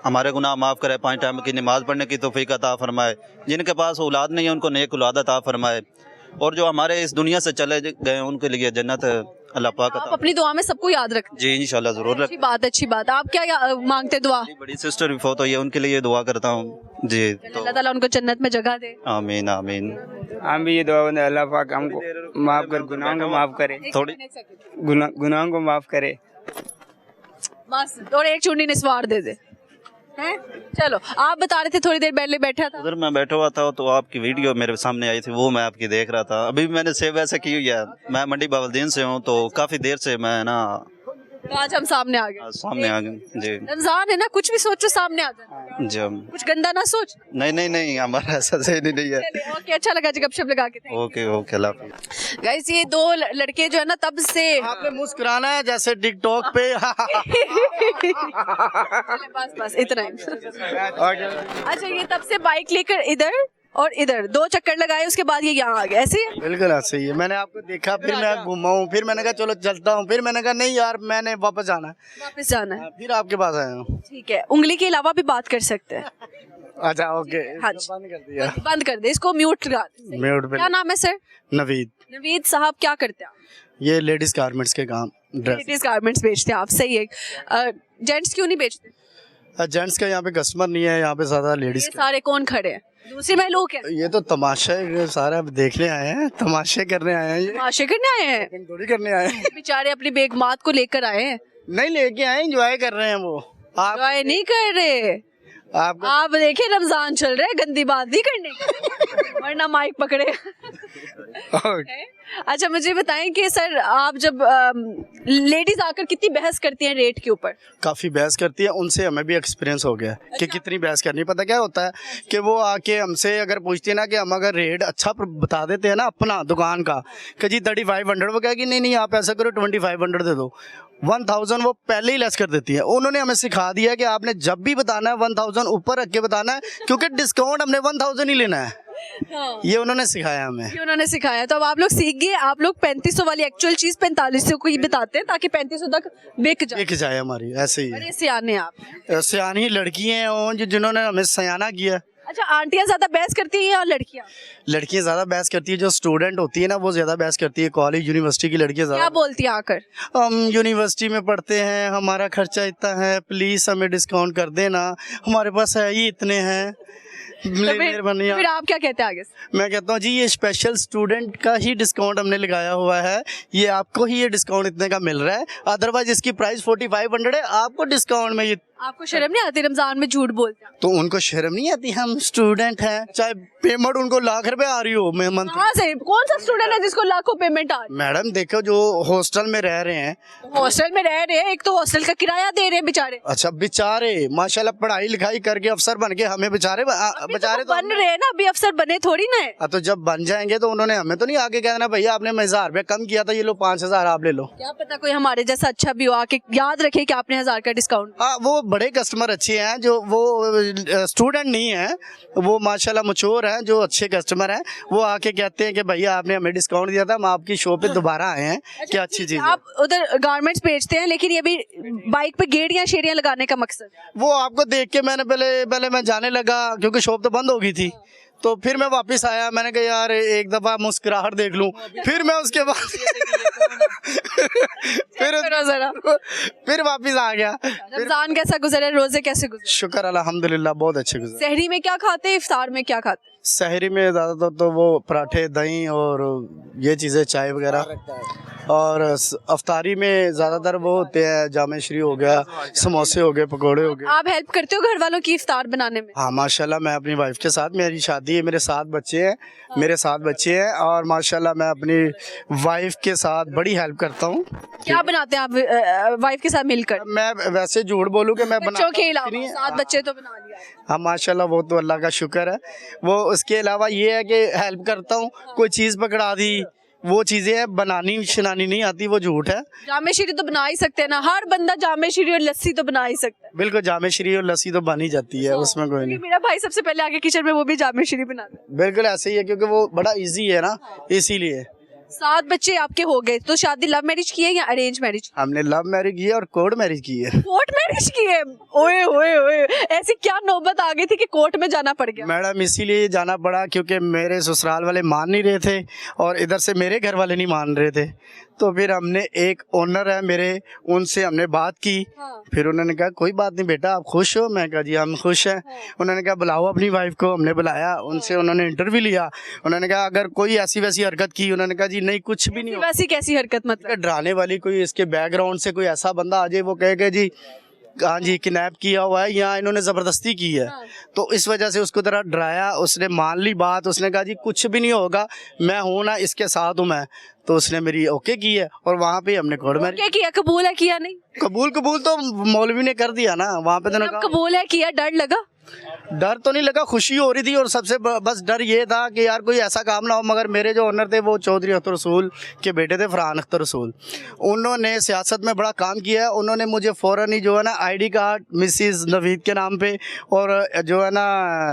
हमारे गुनाह माफ़ करे, 5 टाइम की नमाज़ पढ़ने की तौफीक अता फरमाए, जिनके पास औलाद नहीं है उनको नेक औलाद अता फरमाए, और जो हमारे इस दुनिया से चले गए उनके लिए जन्नत अल्लाह पाक आप अता। अपनी दुआ में सबको याद रखते जी इंशाल्लाह ज़रूर हैं। अच्छी बात। आप क्या मांगते दुआ? बड़ी सिस्टर भी फौत हुई है, उनके लिए दुआ करता हूँ जी। तो अल्लाह ताला उनको जन्नत में जगह दे। आमीन आमीन। हम भी ये दुआ बंदे अल्लाह पाक हमको माफ कर, गुनाहों को माफ करे, थोड़ी गुनाहों को माफ करे। बस और एक चुन्नी निस्वार दे दे हैं? चलो आप बता रहे थे थोड़ी देर पहले बैठा था। उधर मैं बैठा हुआ था तो आपकी वीडियो मेरे सामने आई थी, वो मैं आपकी देख रहा था। अभी मैंने सेव ऐसे की हुई है, मैं मंडी बावलदीन से हूँ, तो काफ़ी देर से मैं ना तो आज हम सामने आ गए। सामने आ गए जी। रमजान है ना, कुछ भी सोचो सामने आ जाए, जब कुछ गंदा ना सोच। नहीं हमारा ऐसा सही नहीं है। चलिए, ओके अच्छा लगा जी गपशप लगा के। ओके अल्लाह हाफिज़। गाइस ये दो लड़के जो है ना तब से आपने मुस्कुराना है जैसे टिकटॉक पे। बस इतना ही। अच्छा ये तब से बाइक लेकर इधर और इधर 2 चक्कर लगाए, उसके बाद ये यहाँ आ गया, ऐसे ही? बिल्कुल ऐसे ही है। मैंने आपको देखा, फिर मैं घूमा हूँ, फिर मैंने कहा चलो चलता हूँ, फिर मैंने कहा नहीं यार मैंने वापस जाना है, वापस जाना है। फिर आपके पास आया हूँ। ठीक है, उंगली के अलावा भी बात कर सकते हैं। अच्छा ओके, हाँ इसको बंद कर दिया। बंद कर दे इसको, म्यूट कर। म्यूट पे। क्या नाम है सर? नवीद। नवीद साहब, क्या करते हैं आप? ये लेडीज गारमेंट्स के काम, ड्रेस। लेडीज गारमेंट्स बेचते हैं आप, सही है। जेंट्स क्यों नहीं बेचते? जेंट्स का यहाँ पे कस्टमर नहीं है, यहाँ पे ज्यादा ये लेडीज। सारे कौन खड़े हैं? दूसरे में लोग हैं, ये तो तमाशा है, सारा देखने आए हैं, तमाशे करने आए हैं, ये तमाशे करने आए हैं। थोड़ी करने आए हैं। बेचारे अपनी बेगमात को लेकर आए हैं, नहीं लेके आए, एंजॉय कर रहे हैं वो। आप एंजॉय नहीं कर रहे। आपको आप देखे रमजान चल रहा है, गंदी बात नहीं करने की, वरना माइक पकड़े। अच्छा मुझे बताएं कि सर आप जब लेडीज आकर कितनी बहस करती हैं रेट के ऊपर? काफ़ी बहस करती है, उनसे हमें भी एक्सपीरियंस हो गया कि कितनी बहस करनी। पता क्या होता है कि वो आके हमसे अगर पूछती है ना कि हम अगर रेट अच्छा बता देते हैं ना अपना दुकान का कि जी 3500, वो कहेगी नहीं नहीं आप ऐसा करो 2500 दे दो, 1000 वो पहले ही लेस कर देती है। उन्होंने हमें सिखा दिया कि आपने जब भी बताना है 1000 ऊपर रख के बताना है, क्योंकि डिस्काउंट हमने 1000 ही लेना है। ये उन्होंने सिखाया हमें। ये उन्होंने सिखाया, तो अब आप लोग सीख गए। आप लोग 3500 वाली एक्चुअल चीज 4500 को ही बताते हैं ताकि 3500 तक बिक जाए। बिक जाए हमारी, ऐसे ही अरे सियाने आप। सियानी लड़की हैं जिन्होंने हमें सयाना किया। अच्छा आंटियां ज्यादा बहस करती हैं या लड़कियां? लड़कियां ज़्यादा बहस करती है, जो स्टूडेंट होती है ना वो ज़्यादा बहस करती है। कॉलेज यूनिवर्सिटी की लड़कियां क्या ज़्यादा। बोलती हैं आकर? हम यूनिवर्सिटी में पढ़ते हैं, हमारा खर्चा इतना है, प्लीज़ हमें डिस्काउंट कर देना, हमारे पास है ही इतने हैं, तो मेहरबानी। फिर आप क्या कहते हैं आगे से? मैं कहता हूँ जी ये स्पेशल स्टूडेंट का ही डिस्काउंट हमने लगाया हुआ है, ये आपको ही ये डिस्काउंट इतने का मिल रहा है, अदरवाइज इसकी प्राइस 4500 है, आपको डिस्काउंट में ये। आपको शर्म नहीं आती रमजान में झूठ बोलते हैं? तो उनको शर्म नहीं आती? हम स्टूडेंट हैं, चाहे पेमेंट उनको लाख रुपए आ रही हो मैं मंथ। कहाँ से? कौन सा स्टूडेंट है जिसको लाखों पेमेंट आ रही मैडम देखो जो हॉस्टल में रह रहे हैं, है? हॉस्टल में रह रहे हैं, एक तो हॉस्टल का किराया दे रहे हैं बेचारे। अच्छा बेचारे माशाल्लाह पढ़ाई लिखाई करके अफसर बन के हमें बेचारे बेचारे तो बन रहे हैं ना, अभी अफसर बने थोड़ी ना है। तो जब बन जाएंगे तो उन्होंने हमें तो नहीं आगे कहना भैया आपने 1000 कम किया था, ये लो 5000 आप ले लो। क्या पता कोई हमारे जैसा अच्छा भी हो, आके याद रखे कि आपने 1000 का डिस्काउंट। हाँ वो बड़े कस्टमर अच्छे हैं, जो वो स्टूडेंट नहीं है, वो माशाल्लाह मैच्योर हैं, जो अच्छे कस्टमर हैं, वो आके कहते हैं कि भैया आपने हमें डिस्काउंट दिया था, हम आपकी शॉप पे दोबारा आए हैं, क्या अच्छी चीज़ है। आप उधर गारमेंट्स बेचते हैं, लेकिन ये भी बाइक पे गेड़ियां शेड़ियां लगाने का मकसद? वो आपको देख के मैंने पहले मैं जाने लगा, क्योंकि शॉप तो बंद हो गई थी, तो फिर मैं वापस आया, मैंने कहा यार एक दफ़ा मुस्कुराहट देख लूं, फिर मैं उसके बाद फिर वापस आ गया। रमजान कैसा गुजरे, रोजे कैसे गुजरे? शुक्र अल्हम्दुलिल्लाह बहुत अच्छे गुजरे। सहरी में क्या खाते हैं, इफ्तार में क्या खाते हैं? शहरी में ज़्यादातर तो वो पराठे दही और ये चीज़ें, चाय वगैरह, और अफ्तारी में ज़्यादातर वो होते हैं जामे श्री हो गया, समोसे हो गए, पकोड़े हो गए। आप हेल्प करते हो घर वालों की इफ्तार बनाने में? हाँ माशाल्लाह मैं अपनी वाइफ के साथ, मेरी शादी है, मेरे 7 बच्चे हैं, मेरे 7 बच्चे हैं, और माशाल्लाह मैं अपनी वाइफ के साथ बड़ी हेल्प करता हूँ। क्या बनाते हैं आप वाइफ के साथ मिलकर? मैं वैसे झूठ बोलूँ कि मैं बच्चों के बनाती नहीं अलावा 7 बच्चे तो बना लिया है। हाँ माशाल्लाह वो तो अल्लाह का शुक्र है। वो उसके अलावा ये है कि हेल्प करता हूँ, कोई चीज़ पकड़ा दी, वो चीज़ें हैं, बनानी शनानी नहीं आती, वो झूठ है। जामे शीरी तो बना ही सकते हैं ना, हर बंदा जामे शीरी और लस्सी तो बना ही सकता है। बिल्कुल जामे श्री और लस्सी तो बन ही जाती है, उसमें कोई नहीं। क्योंकि मेरा भाई सबसे पहले आके किचन में वो भी जामे शीरी बनाता है। बिल्कुल ऐसे ही है, क्योंकि वो बड़ा इजी है ना, इसीलिए। 7 बच्चे आपके हो गए, तो शादी लव मैरिज की है या अरेंज मैरिज? हमने लव मैरिज की है और कोर्ट मैरिज की है। कोर्ट मैरिज की है? ओए ओए ओए, ऐसी क्या नौबत आ गई थी कि कोर्ट में जाना पड़ गया? मैडम इसीलिए जाना पड़ा क्योंकि मेरे ससुराल वाले मान नहीं रहे थे और इधर से मेरे घर वाले नहीं मान रहे थे, तो फिर हमने एक ओनर है मेरे, उनसे हमने बात की। हाँ। फिर उन्होंने कहा कोई बात नहीं बेटा आप खुश हो? मैं कहा जी हम खुश हैं। उन्होंने कहा बुलाओ अपनी वाइफ को, हमने बुलाया, उनसे उन्होंने इंटरव्यू लिया। उन्होंने कहा अगर कोई ऐसी वैसी हरकत की, उन्होंने कहा जी नहीं कुछ भी नहीं हो। वैसी कैसी हरकत मतलब? डराने वाली कोई इसके बैकग्राउंड से कोई ऐसा बंदा आ जाए वो कहेगा जी हाँ जी किडनैप किया हुआ है, यहाँ इन्होंने ज़बरदस्ती की है, तो इस वजह से उसको तरह डराया। उसने मान ली बात, उसने कहा जी कुछ भी नहीं होगा, मैं हूँ ना, इसके साथ हूँ मैं, तो उसने मेरी ओके की है और वहाँ पे हमने कोर्ट में क्या किया, कबूल है किया नहीं? कबूल तो मौलवी ने कर दिया ना वहाँ पे। तो कबूल है किया, डर लगा? डर तो नहीं लगा, खुशी हो रही थी और सबसे बस डर ये था कि यार कोई ऐसा काम ना हो। मगर मेरे जो ओनर थे वो चौधरी अख्तर रसूल के बेटे थे, फरहान अख्तर रसूल। उन्होंने सियासत में बड़ा काम किया है। उन्होंने मुझे फ़ौरन ही जो है ना ID कार्ड मिसिस नवीद के नाम पे, और जो है ना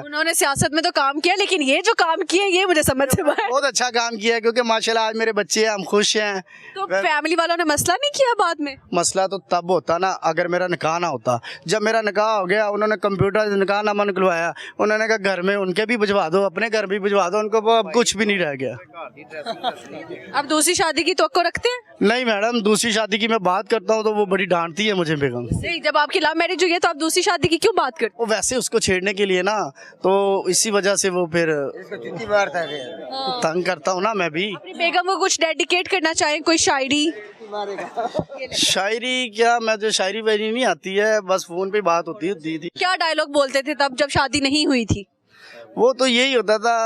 उन्होंने सियासत में तो काम किया, लेकिन ये जो काम किया ये मुझे समझ से बाहर। बहुत अच्छा काम किया है, क्योंकि माशाल्लाह आज मेरे बच्चे हैं, हम खुश हैं। तो फैमिली वालों ने मसला नहीं किया बाद में? मसला तो तब होता ना अगर मेरा निकाह ना होता। जब मेरा निकाह हो गया, उन्होंने कंप्यूटर से निकाहनामा निकलवाया। उन्होंने कहा घर में उनके भी भिजवा दो, अपने घर भी भिजवा दो, उनको अब कुछ भी नहीं रह गया। अब दूसरी शादी की तवक्को रखते हैं? नहीं मैडम, दूसरी शादी की मैं बात करता हूँ तो वो बड़ी डांटती है मुझे बेगम। नहीं, जब आपकी लव मैरिज हुई है तो आप दूसरी शादी की क्यों बात करते वो वैसे उसको छेड़ने के लिए ना, तो इसी वजह से वो फिर तंग करता हूँ ना मैं भी। अपनी बेगम को कुछ डेडिकेट करना चाहें, कोई शायरी? शायरी क्या, मैं जो शायरी वायरी नहीं आती है, बस फोन पे बात होती थी। क्या डायलॉग बोलते थे तब जब शादी नहीं हुई थी? वो तो यही होता था,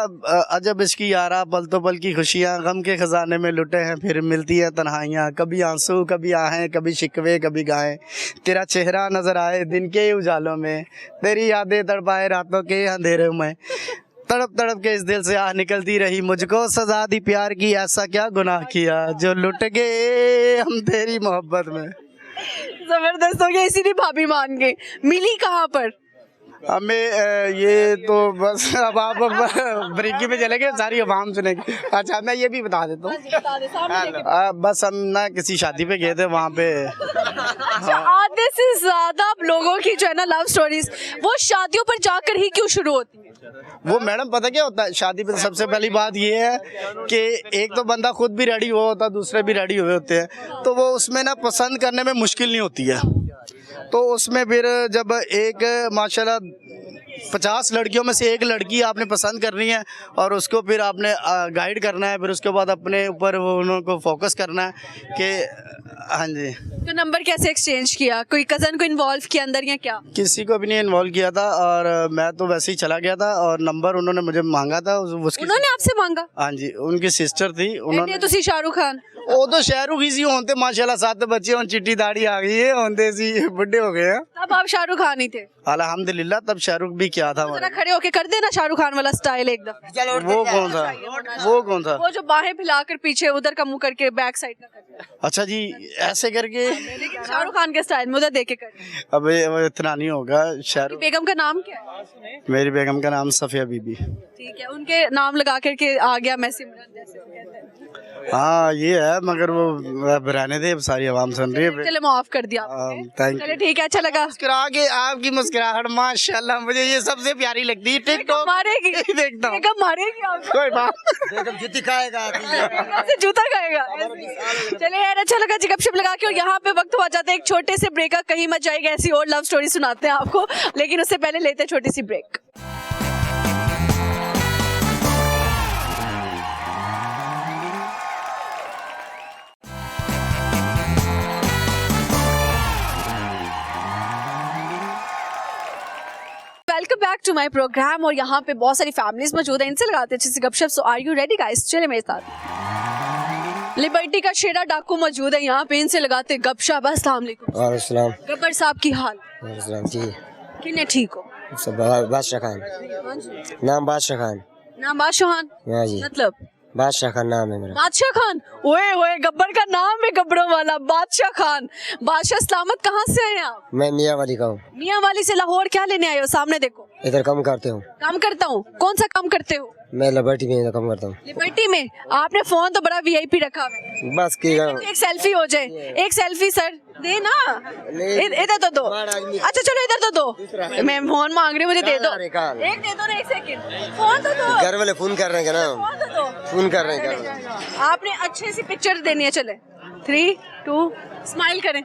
अजब इसकी यारा पल तो पल की खुशियाँ, गम के खजाने में लुटे हैं फिर मिलती हैं तन्हाइयाँ, कभी आंसू कभी आहें, कभी शिकवे कभी गाएं, तेरा चेहरा नजर आए दिन के उजालों में, तेरी यादें तड़पाए रातों के अंधेरों में, तड़प तड़प के इस दिल से आह निकलती रही, मुझको सजा दी प्यार की, ऐसा क्या गुनाह किया जो लुट गए हम तेरी मोहब्बत में। जबरदस्त हो गया, इसीलिए भाभी मान गई। मिली कहाँ पर? हमें ये तो बस अब आप ब्रेकी में चले गए, सारी आवाम सुनेगी। अच्छा मैं ये भी बता देता हूँ, बस हम ना किसी शादी पे गए थे, वहाँ पे आधे से ज्यादा लोगों की जो है ना लव स्टोरीज वो शादियों पर जाकर ही क्यों शुरू होती है? वो मैडम पता क्या होता है, शादी पे सबसे पहली बात ये है कि एक तो बंदा खुद भी रेडी हुआ होता है, दूसरे भी रेडी हुए होते हैं, तो वो उसमें ना पसंद करने में मुश्किल नहीं होती है। तो उसमें फिर जब एक माशाल्लाह 50 लड़कियों में से एक लड़की आपने पसंद करनी है और उसको फिर आपने गाइड करना है, फिर उसके बाद अपने ऊपर वो उनको फोकस करना है कि हाँ जी। तो नंबर कैसे एक्सचेंज किया? कोई कजन को इन्वॉल्व किया अंदर या क्या? किसी को भी नहीं इन्वॉल्व किया था, और मैं तो वैसे ही चला गया था, और नंबर उन्होंने मुझे मांगा था। उन्होंने आपसे मांगा? हाँ जी, उनकी सिस्टर थी। उन्होंने तो शाहरुख खान वो तो शाहरुख ही सी होते माशाल्लाह, 7 बच्चे और चिट्टी दाढ़ी आ गई है, होते सी बुढ़े हो गए हैं। तब आप शाहरुख खान ही थे? अल्हम्दुलिल्लाह, तब शाहरुख भी क्या था। जरा खड़े होके कर देना शाहरुख खान वाला स्टाइल एकदम। वो कौन सा? वो कौन सा? वो जो बाहें फैलाकर पीछे उधर का मुंह करके बैक साइड का करते हैं। अच्छा जी, ऐसे करके, लेकिन शाहरुख खान के स्टाइल में उधर देख के कर। अब इतना नहीं होगा। शाहरुख। बेगम का नाम क्या है? मेरी बेगम का नाम सफिया बीबी। ठीक है, उनके नाम लगा करके आ गया मैं सिमरन जैसे कहते हैं। हाँ ये है, मगर वो अब रहने दे, सारी आवाम सुन रही है। चले माफ कर दिया। थैंक चले ठीक है, अच्छा लगा। मुस्कुरा के आपकी मुस्कुराहट माशाल्लाह मुझे ये सबसे प्यारी लगती है। टिकटॉक मारेगी, देखता हूँ। बेगम मारेगी आपको। कोई बात जूती खाएगा ऐसे जूता खाएगा। चले यार, अच्छा लगा जी गपशप लगा के। और यहाँ पे वक्त हो जाता है एक छोटे से ब्रेक का, कहीं मत जाएगा, ऐसी और लव स्टोरी सुनाते हैं आपको, लेकिन उससे पहले लेते हैं छोटी सी break. Welcome back to my program. और यहाँ पे बहुत सारी फैमिलीज मौजूद है, इनसे लगाते हैं अच्छी सी गपशप। सो आर यू रेडी गाइस? चले मेरे साथ। लिबर्टी का शेरा डाकू मौजूद है यहाँ पे, इनसे लगाते हैं गपशप। अस्सलाम वालेकुम। गब्बर साहब की हाल? जी किन्ने ठीक हो? बादशाह खान, नाम बादशाह खान। नाम बादशाह खान? हाँ जी, मतलब बादशाह खान नाम है मेरा। बादशाह खान? ओए ओए, गब्बर का नाम है गब्बरों वाला, बादशाह खान। बादशाह सलामत, कहाँ से आए आप? मैं मियाँ वाली का हूँ। मियाँ वाली से लाहौर क्या लेने आए हो? सामने देखो। इधर काम करते हूँ। काम करता हूँ? कौन सा काम करते हो? मैं लिबर्टी में काम करता हूँ। लिबर्टी में? आपने फोन तो बड़ा वीआईपी रखा है। बस की एक सेल्फी हो जाए, एक सेल्फी सर दे ना, इधर तो दो। अच्छा चलो इधर तो दो, मैं फोन मांग रही हूँ, मुझे दे दो। एक दे दो ना, एक सेकंड, फोन तो दो। घर वाले फोन कर रहे हैं ना, फोन कर रहे हैं। आपने अच्छे सी पिक्चर देनी है। चले 3, 2 स्माइल करें।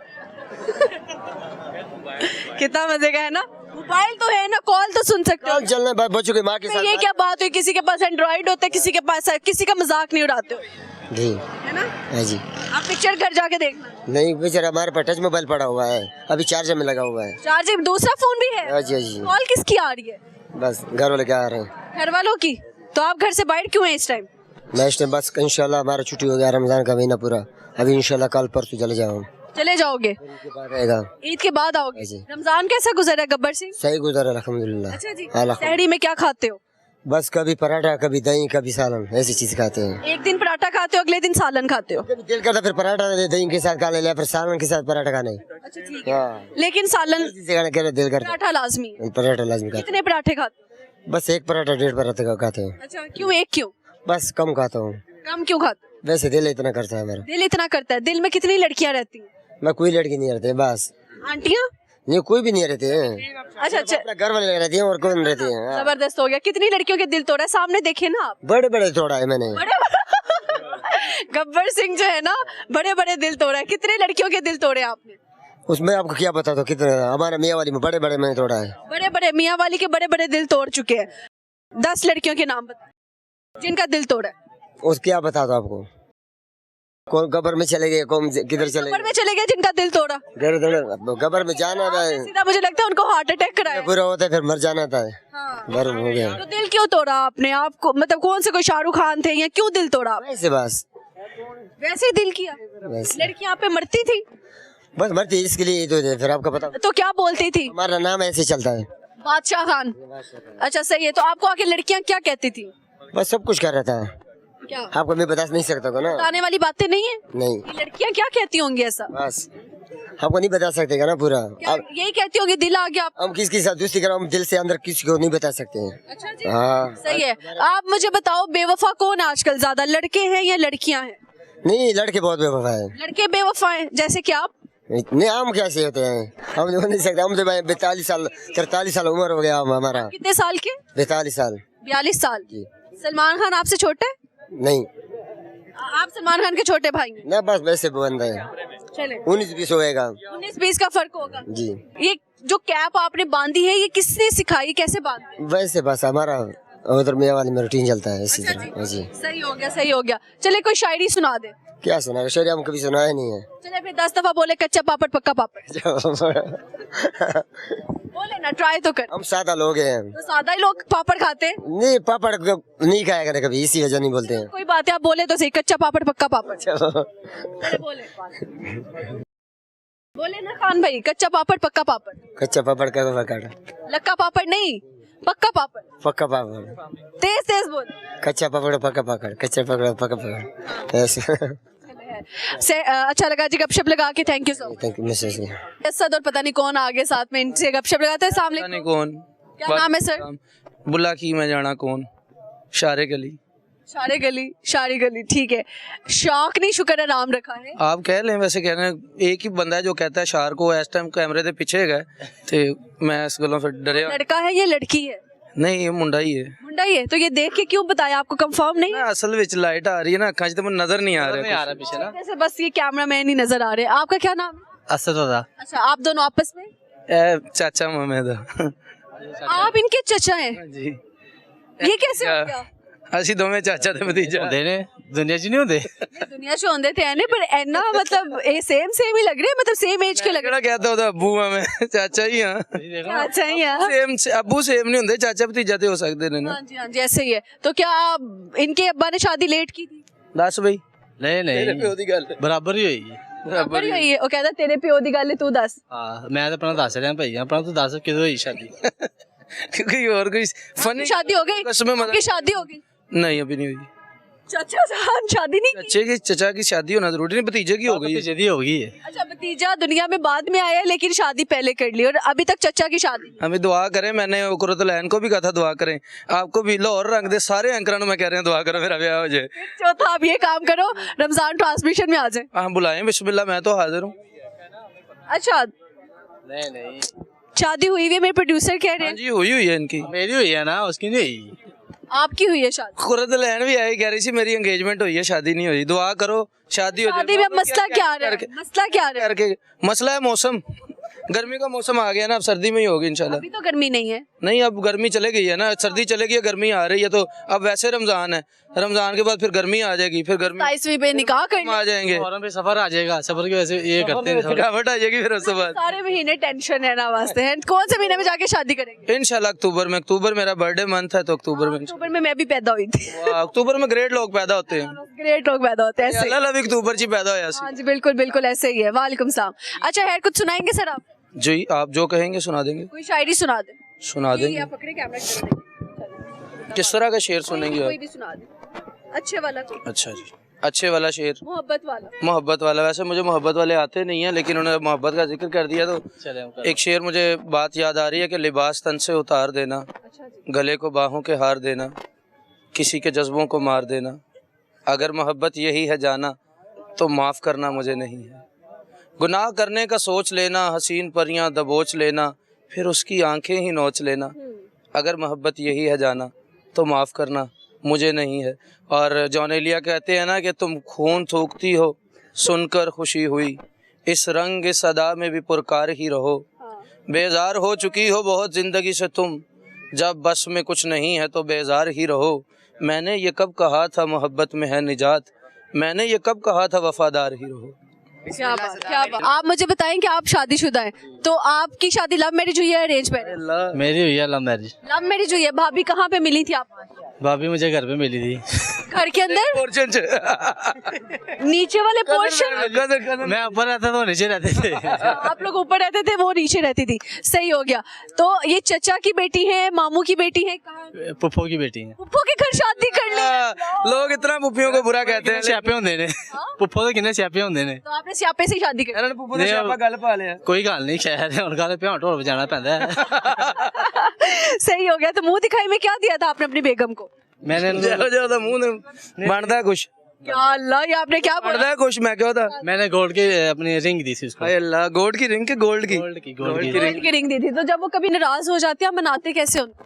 कितना मजे का है ना। मोबाइल तो है ना, कॉल तो सुन सकते हो। चलना बच्चों के माँ के साथ। ये क्या बात हुई? किसी के पास एंड्रॉइड होता है, किसी के पास, किसी का मजाक नहीं उड़ाते हो जी, है ना? हाँ जी। आप पिक्चर घर जाके देखना। नहीं बेचारा, हमारे पास टच मोबाइल पड़ा हुआ है, अभी चार्जर में लगा हुआ है। चार्जिंग? दूसरा फोन भी है? हाँ जी, हाँ जी। कॉल किसकी आ रही है? बस घर वाले क्या आ रहे हैं? घर वालों की। तो आप घर से बाहर क्यों हैं इस टाइम? मैं इस टाइम बस इंशाल्लाह हमारा छुट्टी हो गया, रमजान का महीना पूरा, अभी इंशाल्लाह कल परसों चले जाऊँ। चले जाओगे? ईद के बाद आएगा। ईद के बाद आओगे? जी। रमजान कैसा गुजरा गब्बर सिंह? सही गुजरा अल्हम्दुलिल्लाह। अच्छा जी। अल्हम्दुलिल्लाह। सहरी में क्या खाते हो? बस कभी पराठा, कभी दही, कभी सालन, ऐसी चीज खाते हैं। एक दिन पराठा खाते हो, अगले दिन सालन खाते हो? कभी दिल करता फिर पराठा दही के साथ खा ले, फिर सालन के साथ पराठा खाने। अच्छा ठीक है। हाँ, लेकिन सालन चीजें खाने के दिल करता पराठा लाजमी है। पराठा लाजमी खाते कितने पराठे खाते हो? हैं। बस एक पराठा 1.5 पराठा खाते हैं। अच्छा क्यों, एक क्यों? बस कम खाता हूँ, कम क्यों खाते हो? वैसे दिल इतना करता है मेरा। दिल इतना करता है? दिल में कितनी लड़कियां रहती हैं? मैं कोई लड़की नहीं रहती है, बस आंटियां? नहीं कोई भी नहीं रहते हैं। अच्छा अच्छा, अपना घर वाले रहती हैं और कौन रहती हैं। हाँ। जबरदस्त हो गया। कितनी लड़कियों के दिल तोड़ा है? सामने देखे ना आप। बड़े बड़े तोड़ा है मैंने। गब्बर सिंह जो है ना, बड़े बड़े दिल तोड़ा है। कितने लड़कियों के दिल तोड़े आपने? उसमें आपको क्या बता दो कितने, हमारे मियाँ वाली में बड़े बड़े मैंने तोड़ा है। बड़े बड़े मियाँ वाली के बड़े बड़े दिल तोड़ चुके हैं। 10 लड़कियों के नाम बताओ जिनका दिल तोड़ा है। उस क्या बता दो आपको, कौन गबर में चले गए, कौन किधर चले गब्बर में चले गए जिनका दिल तोड़ा? गबर में जाना है, सीधा मुझे लगता है उनको हार्ट अटैक कराया। पूरा होता है फिर मर जाना था। हाँ। मर हो गया तो दिल क्यों तोड़ा आपने? आपको मतलब कौन से कोई शाहरुख खान थे या क्यों दिल तोड़ा? ऐसे बस वैसे ही दिल किया? वैसे लड़कियां आप पे मरती थी बस मरती इसके लिए तो फिर आपको पता, तो क्या बोलती थी? हमारा नाम ऐसे चलता है। बादशाह खान। अच्छा सही है। तो आपको आके लड़कियां क्या कहती थी? बस सब कुछ कर रहा था, क्या आपको मैं बता नहीं सकता हूँ ना। बताने वाली बातें नहीं है? नहीं, ये लड़कियां क्या कहती होंगी ऐसा? बस आपको नहीं बता सकते ना पूरा। क्या यही कहती होंगी दिल आ गया आप? हम किसके साथ दोस्ती करें, हम दिल से अंदर किसी को नहीं बता सकते हैं। अच्छा जी। हाँ सही है। आप मुझे बताओ, बेवफा कौन आजकल ज्यादा, लड़के हैं या लड़कियां हैं? नहीं, लड़के बहुत बेवफा है। लड़के बेवफा हैं जैसे कि आप? नहीं, हम कैसे होते हैं, हम हो नहीं सकते। हम तो 42 साल 43 साल उम्र हो गया हमारा। कितने साल के? 42 साल। 42 साल। जी। सलमान खान आपसे छोटे हैं? नहीं आप सलमान खान के छोटे भाई हैं? ना, बस वैसे बंद है। चले 19-20 होएगा 19-20 का फर्क होगा। जी। ये जो कैप आपने बांधी है, ये किसने सिखाई, कैसे बांधी? वैसे बस हमारा उधर मियाँ वाली में रूटीन चलता है इसी अच्छा तरह। जी। सही हो गया, सही हो गया। चले कोई शायरी सुना दे। क्या सुना, शेर हम कभी सुनाया नहीं है। चले फिर 10 दफा बोले कच्चा पापड़ पक्का पापड़। बोले ना, ट्राई तो कर। हम सादा लोग हैं। तो सादा ही लोग पापड़ खाते हैं। नहीं, पापड़ नहीं खाया करे कभी, इसी वजह नहीं बोलते हैं। कोई बात है, आप बोले तो सही, कच्चा पापड़ पक्का पापड़। चले बोले बोले ना खान भाई, कच्चा पापड़ पक्का पापड़। कच्चा पापड़ का पकड़, लक्का पापड़ नहीं, पक्का पापड़। पक्का पापड़। तेज तेज बोल। कच्चा पापड़ पक्का पकड़, कच्चा पकड़ पक्का पकड़ ऐसे। अच्छा लगा जी गपशप लगा के, thank you so much. Thank you Mrs. सद और पता नहीं कौन आगे साथ में इनसे गपशप लगाते हैं। सामने पता नहीं कौन, क्या नाम है सर? बुला की मैं जाना कौन, शारे गली। शारे गली, शारी गली, ठीक है। शौक नहीं, शुक्र है नाम रखा है। आप कह लें, वैसे कह रहे हैं एक ही बंदा है जो कहता है शार को इस टाइम कैमरे ਦੇ ਪਿੱਛੇ ਗਏ ਤੇ मैं इस गलों फिर डरे। लड़का है या लड़की है? नहीं, ये मुंडा ही है। मुंडा ही है। तो ये देख के क्यों बताया आपको, कंफर्म नहीं? ना असल विच लाइट आ रही है ना अखां 'ਚ, तो मुझे नजर नहीं आ रहा पीछे ना। जैसे बस ये कैमरामैन ही नजर आ रहे हैं। आपका क्या नाम है? असद होता अच्छा, आप दोनों आपस में? चाचा ममेद आप इनके चचा हैं? जी। ये कैसे हो गया? ਅਸੀਂ ਦੋਵੇਂ ਚਾਚਾ ਤੇ ਭਤੀਜਾ ਹੁੰਦੇ ਨੇ, ਦੁਨੀਆ 'ਚ ਨਹੀਂ ਹੁੰਦੇ। दुनिया से होंगे थे नहीं, पर एना मतलब ये सेम सेम ही लग रहे हैं, मतलब सेम एज के लग रहे ਕਿਹੜਾ कहता ਉਹਦਾ ਅੱਬੂ ਆ, ਮੈਂ ਚਾਚਾ ਹੀ ਹਾਂ। हैं। अच्छा ही है। सेम ਅੱਬੂ सेम नहीं ਹੁੰਦੇ, ਚਾਚਾ ਭਤੀਜਾ ਤੇ ਹੋ ਸਕਦੇ ਨੇ ਨਾ। हाँ जी हाँ जी, ऐसे ही है। तो क्या इनके अब्बा ने शादी लेट की थी? ਦੱਸ ਬਈ। नहीं ਤੇਰੇ नहीं ਪਿਓ ਦੀ ਗੱਲ बराबर ही होई बराबर ही हुई है। वो कहता तेरे प्यो दी गल तू दस। हाँ मैं तो अपना दस रहा भाई, अपना तू दस किदों होई शादी। क्योंकि और कोई फनी शादी हो गई? कसमें आपकी शादी हो गई? नहीं, अभी नहीं हुई। चाचा जान शादी नहीं की? चचा की शादी होना जरूरी नहीं, भतीजे की हो गई। जदी हो गई है। अच्छा, भतीजा दुनिया में बाद में आया है, लेकिन शादी पहले कर ली और अभी तक चचा की शादी। हमें दुआ करें, मैंने कुरतलैन को भी कहा था दुआ करें, आपको भी लाहौर रंग दे सारे एंकरों को मैं कह रहे हैं दुआ करो मेरा ब्याह हो जाए। चौथा, आप ये काम करो, रमजान ट्रांसमिशन में आ जाए। हाँ बुलाएं, बिस्मिल्लाह, मैं तो हाजिर हूँ। अच्छा, नहीं नहीं शादी हुई हुई है, मेरे प्रोड्यूसर कह रहे हाँ हैं। जी, हुई है इनकी। मेरी हुई है ना, उसकी नहीं हुई। आपकी हुई है शादी? कुरतलैन भी आई, कह रही थी मेरी एंगेजमेंट हुई है, शादी नहीं हुई, दुआ करो शादी हो जाए। शादी में मसला क्या आ रहा है? मसला क्या आ रहा है? करके मसला है मौसम, गर्मी का मौसम आ गया ना, अब सर्दी में ही होगी इंशाल्लाह। अभी तो गर्मी नहीं है। नहीं, अब गर्मी चले गई है ना, सर्दी चले गई है, गर्मी आ रही है, तो अब वैसे रमजान है, रमजान के बाद फिर गर्मी आ जाएगी, फिर गर्मी 27वीं पे निकाह कर आ जाएंगे, मुहर्रम पे सफर आ जाएगा, सफर की वजह से ये करते हैं थोड़ा। थकावट आ जाएगी, फिर उसके बाद सारे महीने टेंशन है ना वास्ते हैं। कौन से महीने में जाके शादी करेंगे? इंशाल्लाह अक्टूबर में। अक्टूबर मेरा बर्थडे मंथ है, तो अक्टूबर में अक्टूबर में मैं भी पैदा हुई थी। वाह, अक्टूबर में ग्रेट लोग पैदा होते हैं। ग्रेट लोग पैदा होते हैं ऐसे ही। अल्लाह भी अक्टूबर ची पैदा होया सी। हाँ जी बिल्कुल बिल्कुल ऐसे ही है। वालेकुम सलाम। अच्छा है, कुछ सुनाएंगे सर आप? जी, आप जो कहेंगे सुना देंगे। कोई शायरी सुना दे। सुना ये देंगे। आप पकड़े कैमरा कर देंगे। किस तरह का शेर सुनेंगे कोई आप? भी सुना दे, अच्छे वाला कोई, अच्छा जी, अच्छे वाला शेर, मोहब्बत वाला। मोहब्बत वाला। वैसे मुझे मोहब्बत वाले आते नहीं है, लेकिन उन्होंने मोहब्बत का जिक्र कर दिया तो चले हम एक शेर मुझे बात याद आ रही है कि लिबास तन से उतार देना, अच्छा जी। गले को बाहों के हार देना, किसी के जज्बों को मार देना, अगर मोहब्बत यही है जाना तो माफ़ करना मुझे नहीं है, गुनाह करने का सोच लेना, हसीन परियां दबोच लेना, फिर उसकी आंखें ही नोच लेना, अगर मोहब्बत यही है जाना तो माफ़ करना मुझे नहीं है। और जॉन एलिया कहते हैं ना कि तुम खून थूकती हो सुनकर खुशी हुई, इस रंग इस अदा में भी पुरकार ही रहो, बेजार हो चुकी हो बहुत ज़िंदगी से तुम, जब बस में कुछ नहीं है तो बेजार ही रहो, मैंने ये कब कहा था मोहब्बत में है निजात, मैंने ये कब कहा था वफादार ही रहो। क्या बात, क्या बात। आप मुझे बताएं कि आप शादीशुदा हैं, तो आपकी शादी लव मैरिज हुई है अरेंज मैरिज? मेरी हुई है लव मैरिज। लव मैरिज हुई है। भाभी कहाँ पे मिली थी आप? भाभी मुझे घर पे मिली थी। घर के अंदर पोर्शन नीचे वाले पोर्शन? मैं ऊपर रहता था, वो नीचे रहते थे। आप लोग ऊपर रहते थे, वो नीचे रहती थी। सही हो गया। तो ये चचा की बेटी है, मामू की बेटी है, कहाँ? पुप्पो की बेटी है। पुप्पो के घर शादी कर ली। लोग इतना पुप्पियों को बुरा कहते हैं। स्यापे होंगे ने पुप्पो तो किन्ने स्यापे होंगे ने। तो आपने स्यापे से ही शादी कर ली। ਇਹਨਾਂ ਨੇ ਪੁੱਪੂ ਦਾ ਸਿਆਪਾ ਗੱਲ ਪਾ ਲਿਆ। कोई गल नहीं, खैर है, उनका तो भ्यान ढोल बजाना पैंदा है। सही हो गया। तो मुंह दिखाई में क्या दिया था आपने अपनी बेगम को? मैंने ਜਿਹੋ ਜਿਹਾ ਉਹਦਾ ਮੂੰਹ ਨੇ ਬਣਦਾ ਕੁਛ, क्या अल्लाह, ये आपने क्या बोला? ਬਣਦਾ ਕੁਛ। मैं क्या होता मैंने गोल्ड की अपनी रिंग दी थी उसको। हाय अल्लाह, गोल्ड की रिंग के गोल्ड की गोल्ड की गोल्ड की गोल्ड की रिंग दी थी। तो जब वो कभी नाराज हो जाते हैं, आप मनाते कैसे उनको?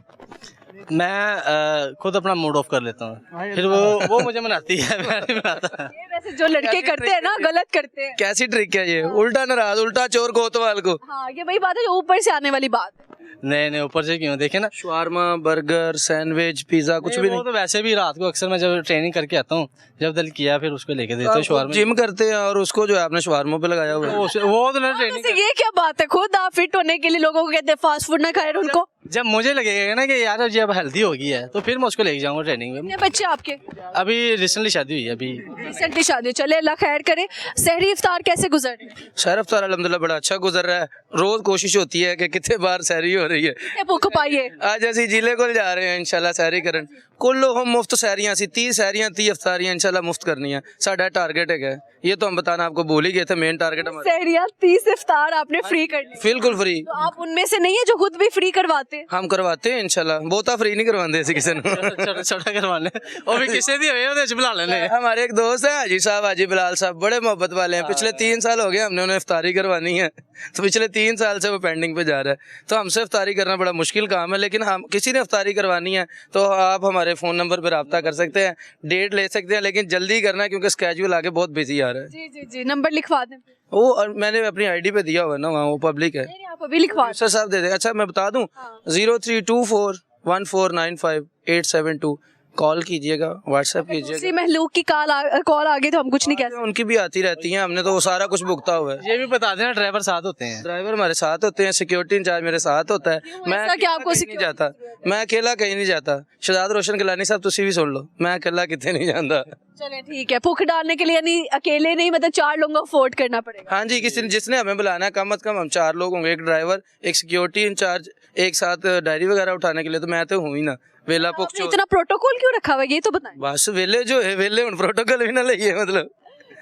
मैं खुद अपना मूड ऑफ कर लेता हूँ, फिर वो मुझे मनाती है, मैं नहीं मनाता। ये वैसे जो लड़के करते हैं ना, गलत करते हैं। कैसी ट्रिक है ये, उल्टा नाराज उल्टा चोर कोतवाल को। हाँ, ये वही बात है जो ऊपर से आने वाली बात है। नहीं नहीं, ऊपर से क्यों, देखे ना, शवारमा, बर्गर, सैंडविच, पिज्जा कुछ भी वो नहीं। तो वैसे भी रात को अक्सर मैं जब ट्रेनिंग करके आता हूँ, जब दिल किया फिर उसको लेके देता हूँ शवारमा। जिम करते हैं और उसको जो है आपने शवारमों पे लगाया हुआ है। वो तो ट्रेनिंग, वैसे ये क्या बात है? खुद आप फिट होने के लिए लोगों को कहते हैं फास्ट फूड ना खाए उनको। जब मुझे लगेगा ना कि यार ये अब हेल्दी हो गई है, तो फिर मैं उसको लेके जाऊंगा ट्रेनिंग में। कितने बच्चे आपके? अभी रिसेंटली शादी हुई है, अभी रिसेंटली शादी। चले अल्लाह खैर करे। सहरी इफ्तार कैसे गुजर रहे हैं? शहर अफ्तार अल्हम्दुलिल्लाह बड़ा अच्छा गुजर रहा है। रोज कोशिश होती है कि कितने बार सैरी हो रही है। कितने भुख पाइए? आज ਅਸੀਂ ਜ਼ਿਲ੍ਹੇ ਕੋਲ ਜਾ ਰਹੇ ਹਾਂ इंशाल्लाह सैरी ਕਰਨ। कुल हम मुफ्त सैरियां सी 30 सैरियां 30 अफ्तारियां इंशाल्लाह मुफ्त करनी है। साडा टारगेट है, ये तो हम बताना आपको भूल ही गए थे। मेन टारगेट हमारा सहरिया 30 इफ्तार आपने फ्री कर दी। बिल्कुल फ्री। तो आप उनमें से नहीं है जो खुद भी फ्री करवाते हैं? हम करवाते हैं इंशाल्लाह, बहुता फ्री नहीं करवाते ਅਸੀਂ ਕਿਸੇ ਨੂੰ। छोटा छोटा करवाने, और भी किसी दी होए ਉਹਦੇ ਚ बुला लेने। हमारे एक दोस्त है हाजी साहब, हाजी बिलाल साहब, बड़े मोहब्बत वाले हैं। पिछले 3 साल हो गए हमने उन्हें इफ्तारी करवानी है, तो पिछले 3 साल से वो पेंडिंग पे जा रहा है। तो हमसे इफ्तारी करना बड़ा मुश्किल काम है, लेकिन हम किसी ने इफ्तारी करवानी है तो आप हमारे फ़ोन नंबर पर रब्ता कर सकते हैं, डेट ले सकते हैं, लेकिन जल्दी करना है क्योंकि स्केड्यूल आगे बहुत बिजी आ रहा है। जी जी जी, नंबर लिखवा दें। वो और मैंने अपनी आईडी पे दिया हुआ है ना, वहाँ वो पब्लिक है। नहीं, आप अभी लिखवा दें। सर साहब दे दें। अच्छा मैं बता दूँ, 032414958872 कॉल कीजिएगा, व्हाट्सएप कीजिएगा। दूसरी महलूक की कॉल आ गई तो हम कुछ नहीं कह सकते। उनकी भी आती रहती हैं, हमने तो वो सारा कुछ भुगता हुआ है। ये भी बता देना, ड्राइवर साथ होते हैं। ड्राइवर हमारे साथ होते हैं, सिक्योरिटी इंचार्ज मेरे साथ होता है। मैं ऐसा कि आपको कहीं नहीं जाता, मैं अकेला कहीं नहीं जाता। शहजाद रोशन गिलानी साहब तुसी भी सुन लो, मैं अकेला कितने नहीं जाता। चले ठीक है। भूख डालने के लिए यानी अकेले नहीं, मतलब 4 लोगों को अफोर्ड करना पड़ेगा। हाँ जी, किसी जिसने हमें बुलाना है, कम से कम हम 4 लोग होंगे, एक ड्राइवर, एक सिक्योरिटी इंचार्ज, एक साथ डायरी वगैरह उठाने के लिए। तो मैं तो हूँ ही ना वेला पुख आपने इतना प्रोटोकॉल क्यों रखा हुआ है, ये तो बताएं। बस वेले जो है वेले, उन प्रोटोकॉल भी ना लइए मतलब।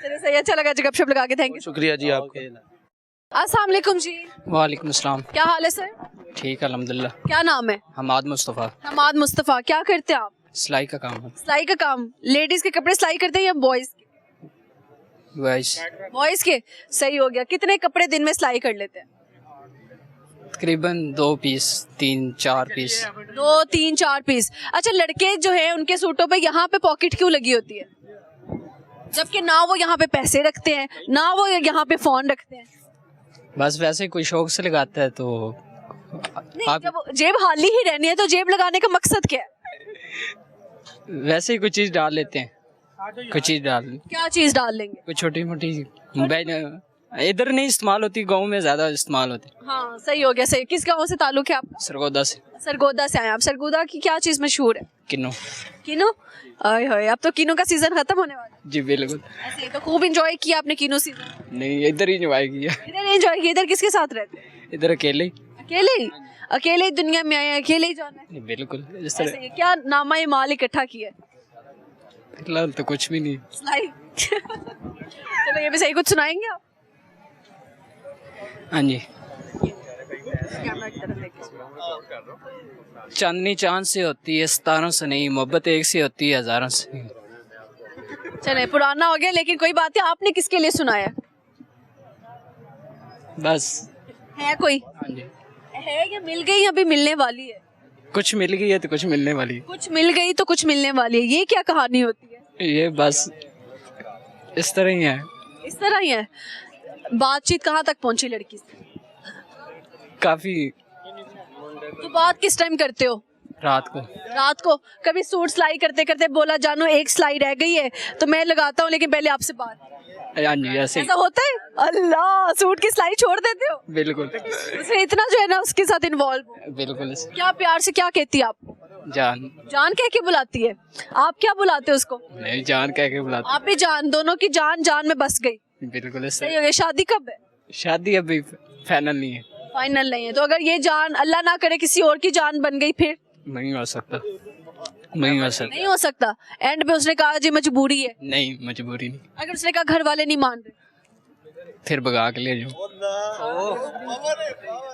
चलिए सही, अच्छा लगा गपशप लगा के। थैंक यू, शुक्रिया जी आपका। अस्सलाम वालेकुम जी। वालेकुम अस्सलाम। क्या हाल है सर? ठीक है अल्हम्दुलिल्लाह। क्या नाम है? हमाद मुस्तफ़ा। हमाद मुस्तफ़ा। क्या करते हैं आप? सिलाई का काम है। सिलाई का काम। लेडीज के कपड़े सिलाई करते हैं या बॉयज? वैस बॉयज के। सही हो गया। कितने कपड़े दिन में सिलाई कर लेते हैं? तकरीबन 2 पीस 3-4 पीस। 2, 3, 4 पीस। अच्छा, लड़के जो है उनके सूटों पे यहाँ पे पॉकेट क्यों लगी होती है, जबकि ना वो यहाँ पे पैसे रखते हैं ना वो यहाँ पे फोन रखते हैं? बस वैसे कोई शौक से लगाता है तो नहीं, जब जेब खाली ही रहनी है तो जेब लगाने का मकसद क्या है? वैसे ही कुछ चीज़ डाल लेते हैं, कुछ चीज़ डाल, क्या चीज़ डाल लेंगे? कुछ छोटी मोटी इधर नहीं इस्तेमाल होती, गांव में ज़्यादा इस्तेमाल होती। हाँ सही हो गया, सही। किस गांव से ताल्लुक है आपका? सरगोदा से। सरगोदा से आए आप। सरगोदा की क्या चीज़ मशहूर है? किन्नू। किनो? आय हाय, अब तो किनो का सीजन खत्म होने वाला है। जी बिल्कुल। ऐसे ही तो खूब एंजॉय किया आपने किनो सीजन? नहीं, इधर ही एंजॉय किया। इधर एंजॉय किया। इधर किसके साथ रहते हैं? इधर अकेले ही। अकेले ही? अकेले ही दुनिया में आए हैं, अकेले ही जाना है? बिल्कुल इस ऐसे तरह। ही। क्या नामा माल इकट्ठा किया है? फिलहाल तो कुछ भी नहीं। स्लाइड। चलो ये भी सही, कुछ सुनाएंगे आप? हाँ जी। कैमरा की तरफ देखिए। चांदनी चांद से होती है, सितारों से नहीं, मोहब्बत एक से होती है हजारों से। चले पुराना हो गया, लेकिन कोई बात नहीं। आपने किसके लिए सुनाया? बस। है कोई? हाँ जी। है या मिल गई, अभी मिलने वाली है? कुछ मिल गई है तो कुछ मिलने वाली है। कुछ मिल गई तो कुछ मिलने वाली है, ये क्या कहानी होती है? ये बस इस तरह ही है। इस तरह ही है। बातचीत कहाँ तक पहुंची लड़की से? काफी। तो बात किस टाइम करते हो? रात को। रात को? कभी सूट सिलाई करते करते बोला जानू एक सिलाई रह गई है तो मैं लगाता हूँ, लेकिन पहले आपसे बात। हाँ जी ऐसे ही। ऐसा होता है? अल्लाह, सूट की सिलाई छोड़ देते हो? बिल्कुल। उसे इतना जो है ना उसके साथ इन्वॉल्व हो। बिल्कुल ऐसे। क्या प्यार से क्या कहती है आपको? जान। जान कह के बुलाती है? आप क्या बुलाते हो उसको? नहीं, जान कह के बुलाते। आप भी जान, दोनों की जान जान में बस गई। बिल्कुल ऐसे। सही हो गया। शादी कब है? शादी अभी फाइनल नहीं है। फाइनल नहीं है? तो अगर ये जान अल्लाह ना करे किसी और की जान बन गई फिर? नहीं हो सकता, नहीं हो सकता। नहीं हो सकता। एंड पे उसने कहा जी मजबूरी है? नहीं, मजबूरी नहीं। अगर उसने कहा घर वाले नहीं मान रहे? फिर भगा के ले जाओ।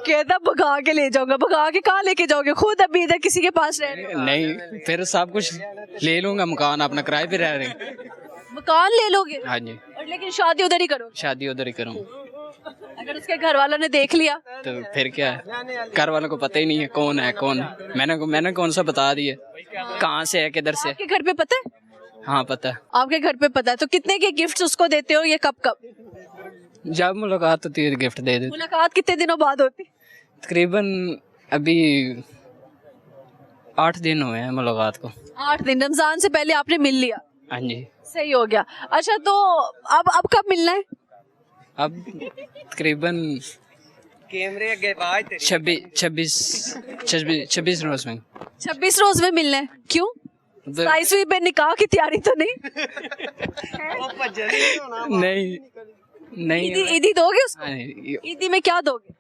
कहता भगा के ले जाऊंगा। भगा के कहाँ लेके जाओगे? खुद अभी इधर किसी के पास रह रहे हो? नहीं, फिर सब कुछ ले लूंगा, मकान अपना किराए पे रह रहे। मकान ले लोगे? हाँ जी। और लेकिन शादी उधर ही करोगे? शादी उधर ही करूँ। अगर उसके घर वालों ने देख लिया तो फिर क्या है, घर वालों को पता ही नहीं है कौन है कौन है। मैंने कौन सा बता दिया कहाँ से है, किधर से। आपके घर पे पता है? हाँ पता है। आपके घर पे पता है। तो कितने के गिफ्ट्स उसको देते हो? ये कब कब? जब मुलाकात होती है गिफ्ट दे देते। मुलाकात कितने दिनों बाद होती? तकरीबन अभी 8 दिन हुए हैं मुलाकात को। 8 दिन। रमजान से पहले आपने मिल लिया? हाँ जी। सही हो गया। अच्छा तो अब कब मिलना है? अब तकरीबन 26 रोज में। 26 रोज में मिलना है? क्यों? 27वीं पे निकाह की तैयारी तो नहीं? नहीं नहीं। ईदी दोगे उसको? हाँ, ईदी में क्या दोगे?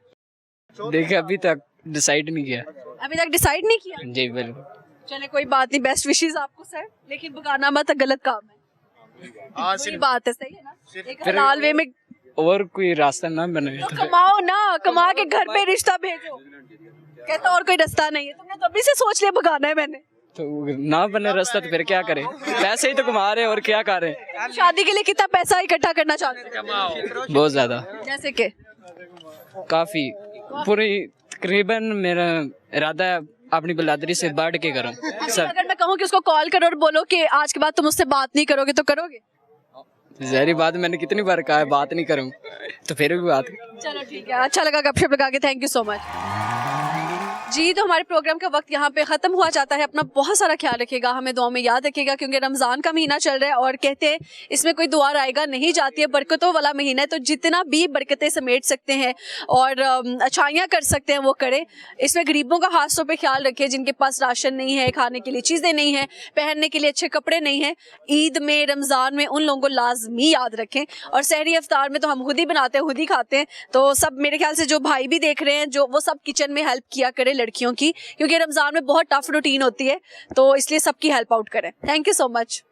देखिए अभी तक डिसाइड नहीं किया। अभी तक डिसाइड नहीं किया? जी बिल्कुल। चले कोई बात नहीं, बेस्ट विशेस आपको सर। लेकिन भगाना मत, गलत काम है। सही बात है। सही है ना? एक हलाल वे में। और कोई रास्ता ना बने तो कमाओ ना, कमा के घर पे रिश्ता भेजो। कहता और कोई रास्ता नहीं है। तुमने तो अभी से सोच लिया भगाना है मैंने। तो ना बने रास्ता तो फिर क्या करें, पैसे ही तो कमा रहे और क्या कर रहे हैं। शादी के लिए कितना पैसा इकट्ठा करना चाहते हो? बहुत ज्यादा। जैसे कि काफी पूरी तकरीबन मेरा इरादा है अपनी बिरादरी से बढ़ के करूं सब। अगर मैं कहूँ कि उसको कॉल करो और बोलो कि आज के बाद तुम उससे बात नहीं करोगे तो करोगे? जहरी बात, मैंने कितनी बार कहा है बात नहीं करूं, तो फिर भी बात। चलो ठीक है, अच्छा लगा गपशप लगा के। थैंक यू सो मच जी। तो हमारे प्रोग्राम का वक्त यहाँ पे ख़त्म हुआ जाता है। अपना बहुत सारा ख्याल रखिएगा, हमें दुआ में याद रखिएगा, क्योंकि रमज़ान का महीना चल रहा है और कहते हैं इसमें कोई दुआ आएगा नहीं जाती है, बरकतों वाला महीना है। तो जितना भी बरकतें समेट सकते हैं और अच्छाइयाँ कर सकते हैं वो करें। इसमें गरीबों का खास तौर पर ख्याल रखिए, जिनके पास राशन नहीं है, खाने के लिए चीज़ें नहीं हैं, पहनने के लिए अच्छे कपड़े नहीं हैं। ईद में, रमज़ान में उन लोगों को लाजमी याद रखें। और सहरी अफ्तार में तो हम खुद ही बनाते हैं, खुद ही खाते हैं। तो सब मेरे ख्याल से जो भाई भी देख रहे हैं, जो वो सब किचन में हेल्प किया करें लड़कियों की, क्योंकि रमज़ान में बहुत टफ रूटीन होती है, तो इसलिए सबकी हेल्प आउट करें। Thank you so much.